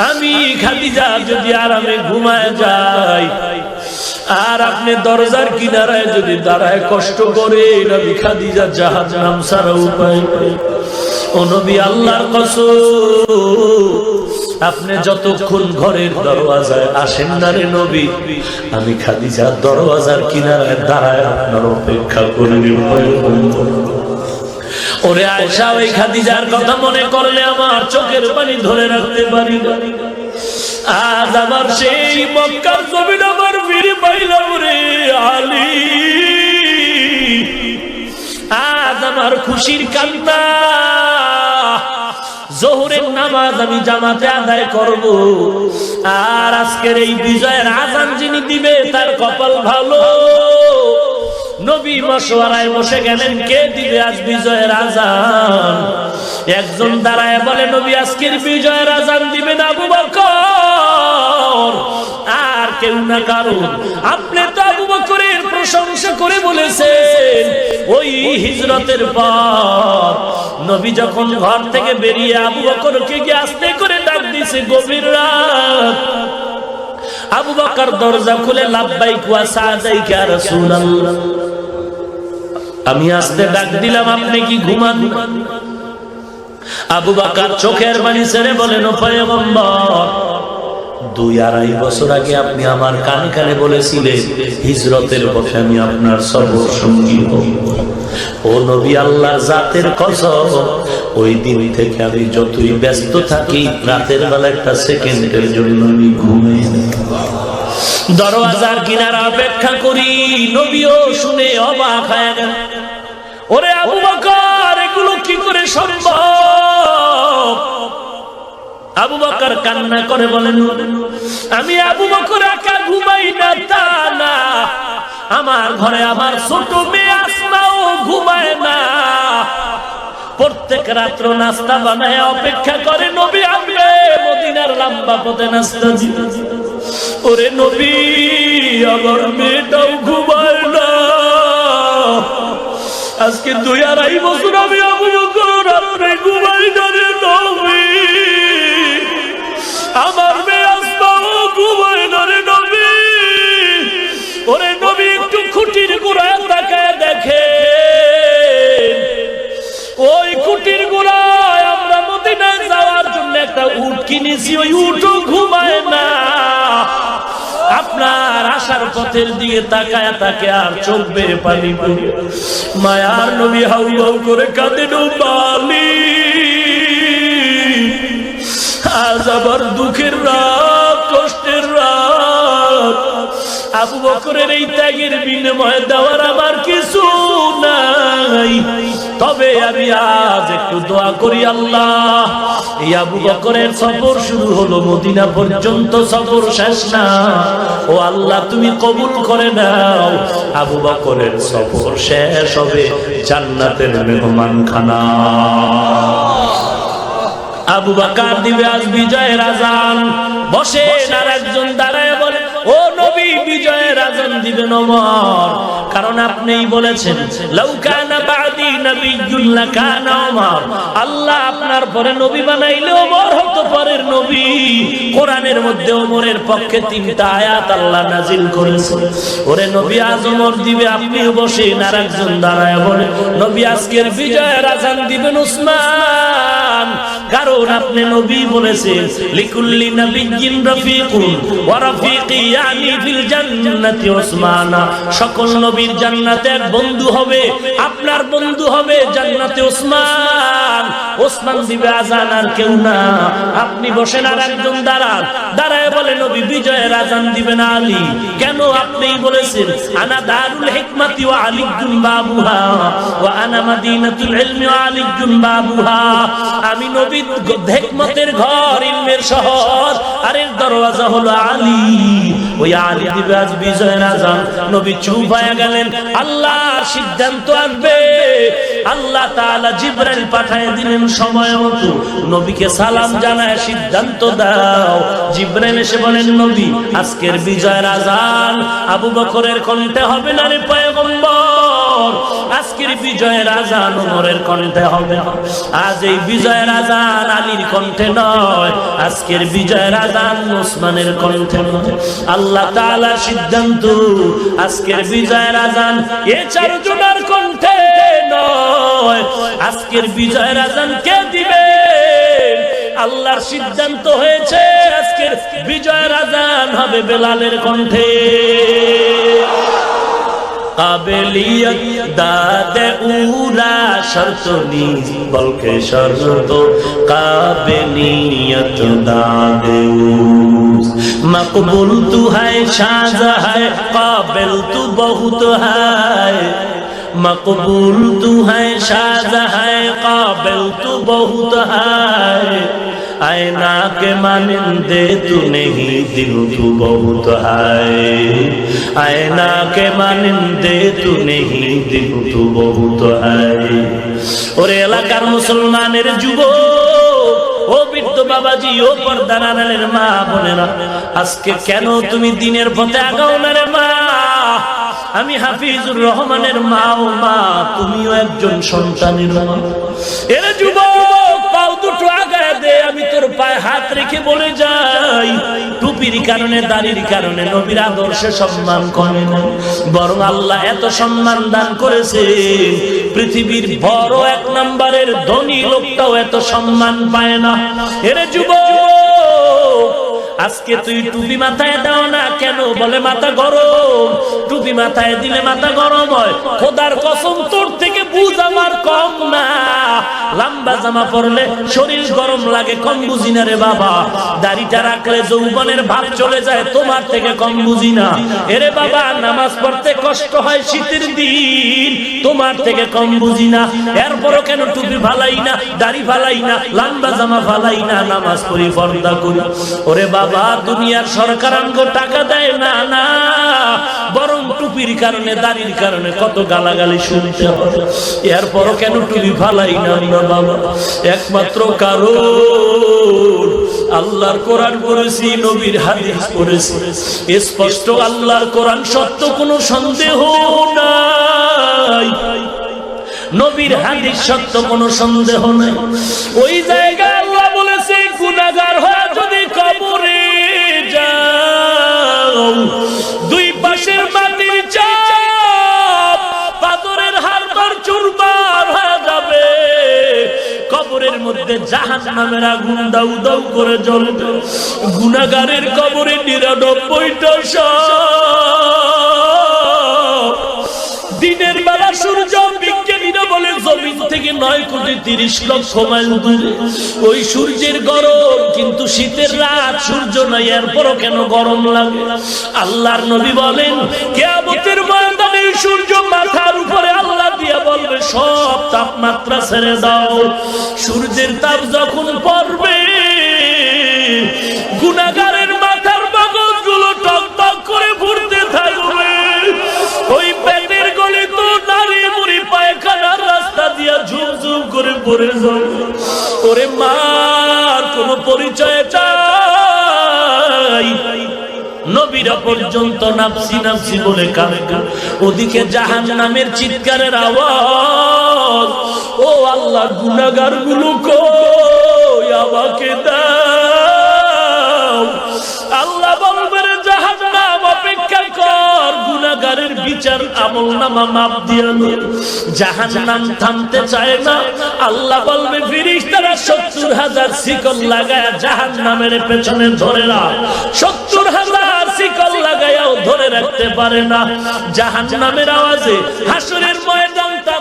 আমি খাদিজা যদি আরামে ঘুমায় যাই, আর আপনি দরজার কিনারায় যদি দাঁড়ায় কষ্ট করে নবী খাদিজা জাহান্নাম ছাড়া উপায় নাই। ও নবী আল্লাহর কসম, আপনি যতক্ষণ ঘরের দরওয়াজায় আসেন না রে নবী, আমি খাদিজার দরওয়াজার কিনারায় দাঁড়ায় আপনার অপেক্ষা করি। ওরে আয়েশা, ওই খাদিজার কথা মনে করলে আমার চোখের পানি ধরে রাখতে পারি না। আজ আমার সেই মক্কার জমিন আমার ফিরে পাইলাম রে আলী। আজ আমার খুশির কান্না, জোহরের নামাজ আমি জামাতে আদায় করব, আর আজকের এই বিজয়ের আযান যিনি দিবে তার কপাল ভালো। নবী মশওয়ারায় বসে গেলেন, কে দিবে আজ বিজয়ের আযান? একজন দাঁড়ায় বলে, নবী আজকের বিজয়ের আযান দিবেন আবু বকর। আর কেউ না, কারণ আপনি তো আবু বকরের প্রশংসা করে বলেছেন। ওই হিজরতের পর নবী যখন ঘর থেকে বেরিয়ে আবু বকরকে গিয়ে আস্তে করে ডাক দিয়েছে, গভীর রাত। আবু বকর দরজা খুলে, লাব্বাইক ওয়া সাদাইকা ইয়া রাসূলুল্লাহ। আমি আস্তে ডাক দিলাম, আপনি কি ঘুমান? আবু বকর চোখের পানি ছেড়ে বলেন, ও পয়গম্বর, 2-2.5 বছর আগে আপনি আমার কানে কানে বলেছিলেন হিজরতের পথে আমি আপনার সফর সঙ্গী হব। ও নবী, আল্লাহর জাতের কসম, ওই দিন থেকে আমি যতই ব্যস্ত থাকি, রাতের বেলা একটা সেকেন্ডের জন্য আমি ঘুমাই না। দরওয়াজার কিনারা অপেক্ষা করি। নবীও শুনে অবাক হয়ে গেল। ওরে আবু বকর, এগুলো কি করে সম্ভব? আবু বকর কান্না করে বলেন, আমি আবু বকর একা ঘুমাই না তা না, আমার ঘরে আমার ছোট মেয়ে আসমাও ঘুমায় না। প্রত্যেক রাত্র নাস্তা বানায় অপেক্ষা করে নবী আসবে, মদিনার লম্বা পথে নাস্তা দিবে। ওরে নবী, আমার মেয়েটাও ঘুমায় না। আজকে 2-2.5 বছর আমি আবু বকর রাত্রে ঘুমাই না রে নবী। আমার মেয়ে আসমাও ঘুমায় না রে নবী। ওরে নবী, একটু খুঁটির গোড়ায় তাকায় দেখে, ওই খুঁটির গোড়ায় আমরা মদিনায় যাওয়ার জন্য একটা উট কিনেছি, ওই উটও ঘুমায় না। আপনার আসার পথের দিকে তাকায় তাকে আর চোখ বেয়ে পানি পড়ে। মায়ার নবী হাউ হাউ করে কাঁদেন, বালি আজ আবার দুঃখের রাত, কষ্টের রাত। আবু বকরের এই ত্যাগের বিনিময়ে দেওয়ার আমার কিছু নাই, তবে আমি আজ একটু দোয়া করি, আল্লাহ এই আবু বকরের সফর শুরু হলো, মদিনা পর্যন্ত সফর শেষ না। ও আল্লাহ, তুমি কবুল করে নাও। আবু বকরের সফর শেষ হবে জান্নাতের মেহমানখানা। আবু বকর দিবে আজ বিজয়ের আযান। বসে আর একজন দাঁড়ায় বলে, ও নবী, বিজয়ের আযান দিবেন ওমর, কারণ আপনিই বলেছেন লাউ কানা বাদি নবিয়্যুন লাকানা ওমর। আল্লাহ আপনার পরে নবী বানাইলে ওমর হতো পরের নবী। কোরআনের মধ্যে ওমরের পক্ষে 3টা আয়াত আল্লাহ নাজিল করেছেন। ওরে নবী, আজ ওমর দিবে, আপনিও বসেন। আর একজন দাঁড়ায় বলে, নবী আজকের বিজয়ের আযান দিবেন উসমান, কারণ আপনি নবী বলেছেন লিকুল্লি নবিয়্যিন রাফিকুন ওয়া রাফিকি ইয়ানি ফিল জান্নাতি উসমান। সকল নবীর জান্নাতে এক বন্ধু হবে, আপনার বন্ধু হবে জান্নাতে উসমান। উসমান দিবে আযান, আর কেউ না। আপনি বসেন, আর একজন দাঁড়ান। দাঁড়ায় বলে, নবী বিজয়ের আযান দিবেন আলী, কেন? আপনিই বলেছেন আনা দারুল হিকমাতি ওয়া আলিয়্যুন বাবুহা ওয়া আনা মাদিনাতুল ইলমি ওয়া আলিয়্যুন বাবুহা। আমি নবী হিকমতের ঘর, ইলমের শহর, আর এর দরওয়াজা হলো আলী। ওই আলী দিবে আজ বিজয়ের আযান। নবী চুপ হয়ে গেলেন। আল্লাহর সিদ্ধান্ত আসবে। আল্লাহ তাআলা জিবরাইল পাঠিয়ে দিলেন সময় মতো, নবীকে সালাম জানায় সিদ্ধান্ত দাও। জিবরাইল এসে বলেন, নবী আজকের বিজয়ের আযান আবু বকরের কণ্ঠে হবে না রে পয়গম্বর, ওমর, আজকের বিজয়ের আজান ওমরের কণ্ঠে হবে। আজ এই বিজয়ের আজান আলীর কণ্ঠে নয়, আজকের বিজয়ের আজান ওসমানের কণ্ঠে নয়। আল্লাহ তাআলার সিদ্ধান্ত, আজকের বিজয়ের আজান এ চারজনের কণ্ঠে নয়, আজকের বিজয়ের আজান কে দিবে? আল্লাহর সিদ্ধান্ত হয়েছে, আজকের বিজয়ের আজান হবে বেলালের কণ্ঠে। কাবেলিয়ত দাদে উরা শর্ত নি বলকে শর্ত কাবেলিয়ত দাদে উস মকবুল তু है शाज़ है काबिल तू बहुत है मकबूल तू है शाज़ है काबिल तू बहुत है आईना के मानिंदे तू नहीं दिल तू बहुत है आईना के मानिंदे तू नहीं दिल तू बहुत है। ওরে এলাকার মুসলমানের যুবক, ও বৃদ্ধ বাবাজি, ও পর্দার আড়ালের মা বোনেরা, আজকে কেন তুমি দিনের পথে আগাও না রে মা? আমি হাফিজুর রহমানের মা, ও মা তুমিও একজন সন্তানের মা। এর যুবক, পাও দুটো আগায় দে, আমি তোর পায়ে হাত রেখে বলে যাই, টুপির কারণে দাড়ির কারণে নবীর আদর্শে সম্মান কমে না, বরং আল্লাহ এত সম্মান দান করেছে, পৃথিবীর বড় এক নম্বরের ধনী লোকটাও এত সম্মান পায় না। এর যুবক, আজকে তুই টুপি মাথায় দাও না কেন? বলে মাথা গরম। টুপি মাথায় দিলে মাথা গরম হয়? খোদার কসম, তোর থেকে বুঝ আমার কম না। লম্বা জামা পরলে শরীর গরম লাগে, কম বুঝি না রে বাবা। দাড়িটা রাখলে যৌবনের ভাব চলে যায়, তোমার থেকে কম বুঝি না। এরে বাবা, নামাজ পড়তে কষ্ট হয় শীতের দিন, তোমার থেকে কম বুঝি না। এরপরও কেন টুপি ফালাই না, দাড়ি ফালাই না, লম্বা জামা ফালাই না, নামাজ পড়ি, পর্দা করি? ওরে বাবা, দুনিয়ার সরকার আমগো টাকা দেয় না, না, বরং টুপির কারণে দাড়ির কারণে কত গালাগালি শুনতে হয়। এরপরও কেন টুপি ফালাই না বাবা? একমাত্র কারণ আল্লাহর কোরআন পড়েছি, নবীর হাদিস পড়েছি, স্পষ্ট আল্লাহর কোরআন সত্য, কোনো সন্দেহ নাই। নবীর হাদিস সত্য, কোনো সন্দেহ নাই। ওই জায়গায় আল্লাহ বলেছে, গুনাহগার হয়ে যদি কবরে যাও, দুই পাশের মাটির চাপ পাথরের হাড় চুরমার হয়ে যাবে, কবরের মধ্যে জাহান্নামের আগুন দাউ দাউ করে জ্বলবে। গুনাহগারের কবরে ৯৯টা সাপ। দিনের বেলা সূর্য, বিজ্ঞানীরা বলে জমিন থেকে ৯,৩০,০০,০০০ মাইল দূরে। ওই সূর্যের গরম, কিন্তু শীতের রাত, সূর্য নাই, এরপরও কেন গরম লাগে? আল্লাহর নবী বলেন, কিয়ামতের ময়দানে সূর্য মাথার উপরে আল্লাহ দিয়া বলবে, সব তাপমাত্রা ছেড়ে দাও। সূর্যের তাপ যখন পড়বে, গুনাহগারের মাথার মগজগুলো টক টক করে ফুটতে থাকবে। ওই পেটের গলি তো নারী মুড়ি পায়খানার রাস্তা দিয়া ঝুমঝুম করে পড়ে যাবে। ওরে মার কোনো পরিচয় চাই? নবীরা পর্যন্ত নাফসি নাফসি বলে কাঁদে, ওদিকে জাহান্নামের চিৎকারের আওয়াজ। ও আল্লাহ, গুনাহগার গুলো কই, আমাকে দাও। আল্লাহ বলবেন, জাহান্নাম অপেক্ষা কর, গুনাহগারের বিচার আমলনামা মাপ দিয়ে নে। জাহান্নাম থামতে চায় না। আল্লাহ বলবে, ফেরেশতারা ৭০,০০০ শিকল লাগায়া জাহান্নামের পেছনে ধরে রাখ। ৭০,০০০ শিকল লাগায়াও ধরে রাখতে পারে না। জাহান্নামের আওয়াজে হাসরের ময়দানটা